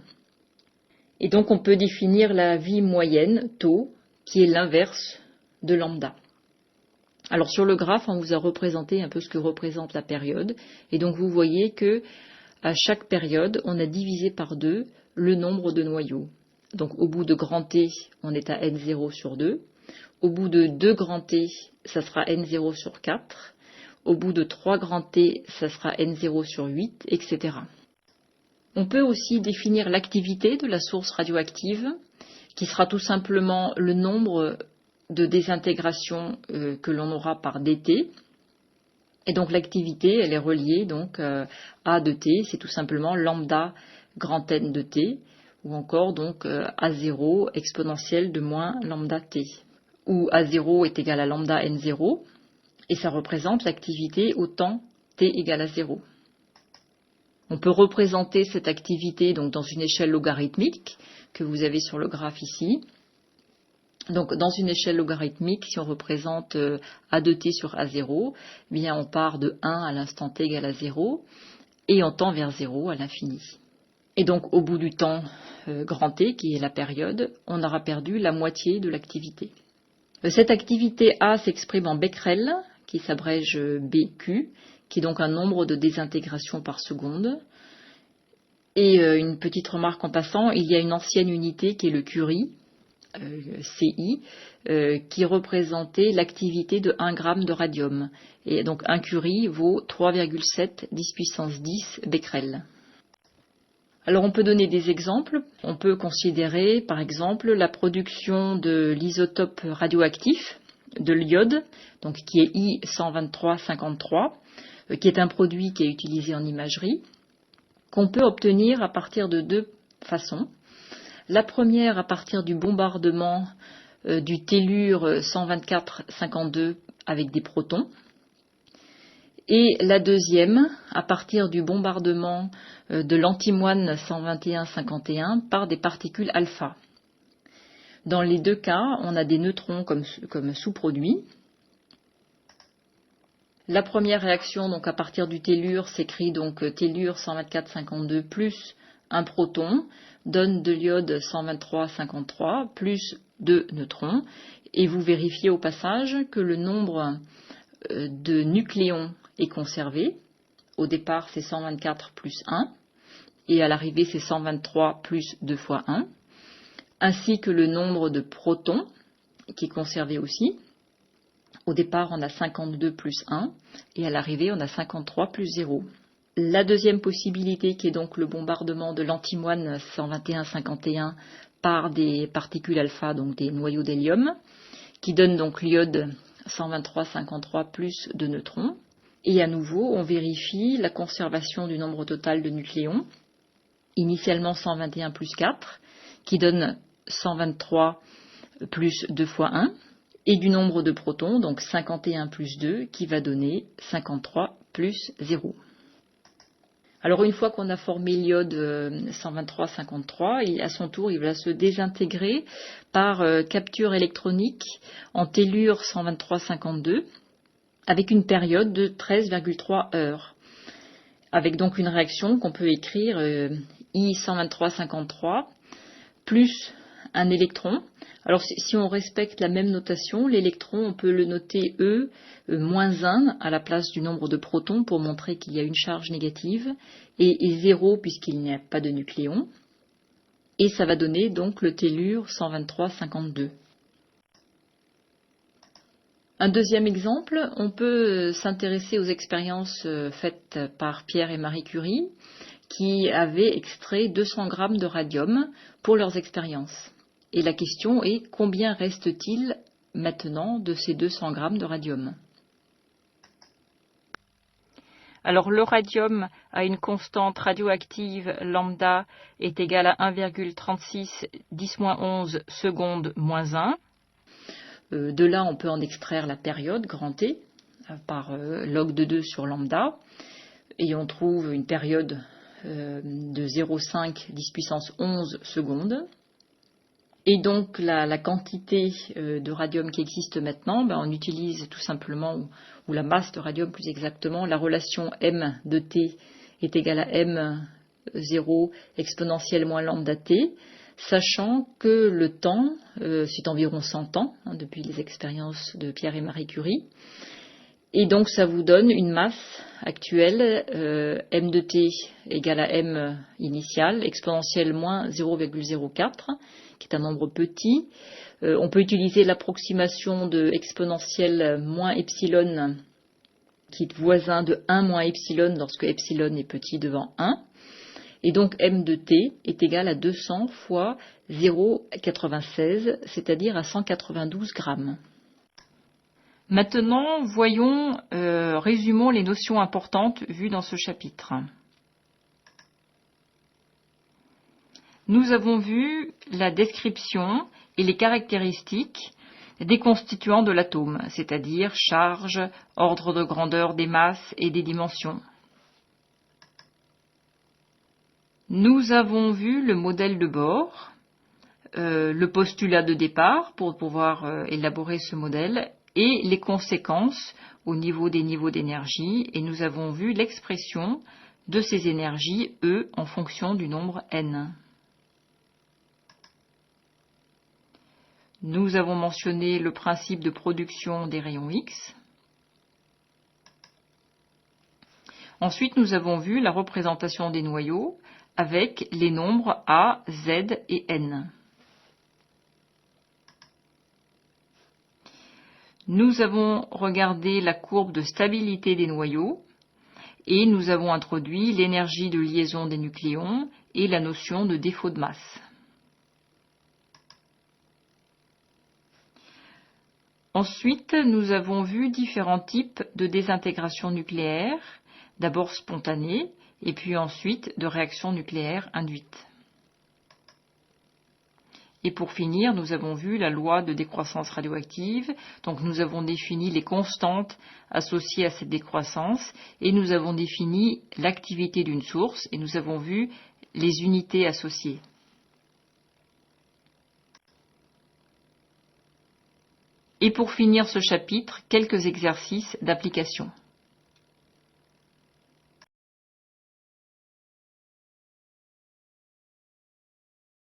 Et donc on peut définir la vie moyenne, taux, qui est l'inverse de lambda. Alors sur le graphe, on vous a représenté un peu ce que représente la période, et donc vous voyez que à chaque période, on a divisé par 2 le nombre de noyaux. Donc au bout de grand T, on est à n0 sur 2, au bout de 2 grand T, ça sera n0 sur 4, au bout de 3 grand T, ça sera n0 sur 8, etc. On peut aussi définir l'activité de la source radioactive, qui sera tout simplement le nombre de désintégration que l'on aura par dt. Et donc l'activité, elle est reliée donc à de t, c'est tout simplement lambda grand N de t, ou encore donc A0 exponentielle de moins lambda t, où A0 est égal à lambda N0, et ça représente l'activité au temps t égale à 0. On peut représenter cette activité donc dans une échelle logarithmique que vous avez sur le graphe ici. Donc dans une échelle logarithmique, si on représente A de t sur A0, eh bien on part de 1 à l'instant t égale à 0 et on tend vers 0 à l'infini. Et donc au bout du temps grand T, qui est la période, on aura perdu la moitié de l'activité. Cette activité A s'exprime en becquerel, qui s'abrège BQ, qui est donc un nombre de désintégrations par seconde. Et une petite remarque en passant, il y a une ancienne unité qui est le curie, CI, qui représentait l'activité de 1 gramme de radium. Et donc 1 curie vaut 3,7 10 puissance 10 becquerel. Alors on peut donner des exemples. On peut considérer par exemple la production de l'isotope radioactif de l'iode, donc qui est I-12353, qui est un produit qui est utilisé en imagerie, qu'on peut obtenir à partir de 2 façons. La première à partir du bombardement du tellure 124-52 avec des protons. Et la deuxième à partir du bombardement de l'antimoine 121-51 par des particules alpha. Dans les deux cas, on a des neutrons comme sous-produit. La première réaction, donc à partir du tellure, s'écrit donc tellure 124-52 plus un proton, donne de l'iode 123-53 plus 2 neutrons. Et vous vérifiez au passage que le nombre de nucléons est conservé. Au départ, c'est 124 plus 1. Et à l'arrivée, c'est 123 plus 2 fois 1. Ainsi que le nombre de protons, qui est conservé aussi. Au départ, on a 52 plus 1, et à l'arrivée, on a 53 plus 0. La deuxième possibilité, qui est donc le bombardement de l'antimoine 121-51 par des particules alpha, donc des noyaux d'hélium, qui donne donc l'iode 123-53 plus de neutrons. Et à nouveau, on vérifie la conservation du nombre total de nucléons, initialement 121 plus 4, qui donne 123 plus 2 fois 1, et du nombre de protons, donc 51 plus 2, qui va donner 53 plus 0. Alors une fois qu'on a formé l'iode 123-53, à son tour, il va se désintégrer par capture électronique en tellure 123-52, avec une période de 13,3 heures, avec donc une réaction qu'on peut écrire I123-53 plus un électron. Alors si on respecte la même notation, l'électron, on peut le noter E moins 1 à la place du nombre de protons pour montrer qu'il y a une charge négative, et 0 puisqu'il n'y a pas de nucléon. Et ça va donner donc le tellure 123,52. Un deuxième exemple, on peut s'intéresser aux expériences faites par Pierre et Marie Curie, qui avaient extrait 200 grammes de radium pour leurs expériences. Et la question est, combien reste-t-il maintenant de ces 200 grammes de radium? Alors le radium a une constante radioactive lambda est égale à 1,36 10-11 secondes moins 1. De là, on peut en extraire la période, grand T, par log de 2 sur lambda. Et on trouve une période de 0,5 10 puissance 11 secondes. Et donc la quantité de radium qui existe maintenant, on utilise tout simplement, ou la masse de radium plus exactement, la relation m de t est égale à m0 exponentielle moins lambda t, sachant que le temps, c'est environ 100 ans, depuis les expériences de Pierre et Marie Curie. Et donc ça vous donne une masse actuelle, m de t égale à m initial, exponentielle moins 0,04, qui est un nombre petit. On peut utiliser l'approximation de exponentielle moins epsilon, qui est voisin de 1 moins epsilon lorsque epsilon est petit devant 1. Et donc m de t est égal à 200 fois 0,96, c'est-à-dire à 192 grammes. Maintenant, résumons les notions importantes vues dans ce chapitre. Nous avons vu la description et les caractéristiques des constituants de l'atome, c'est-à-dire charge, ordre de grandeur des masses et des dimensions. Nous avons vu le modèle de Bohr, le postulat de départ pour pouvoir élaborer ce modèle et les conséquences au niveau des niveaux d'énergie, et nous avons vu l'expression de ces énergies E en fonction du nombre n. Nous avons mentionné le principe de production des rayons X. Ensuite, nous avons vu la représentation des noyaux avec les nombres A, Z et N. Nous avons regardé la courbe de stabilité des noyaux et nous avons introduit l'énergie de liaison des nucléons et la notion de défaut de masse. Ensuite, nous avons vu différents types de désintégration nucléaire, d'abord spontanée et puis ensuite de réaction nucléaire induite. Et pour finir, nous avons vu la loi de décroissance radioactive. Donc nous avons défini les constantes associées à cette décroissance et nous avons défini l'activité d'une source et nous avons vu les unités associées. Et pour finir ce chapitre, quelques exercices d'application.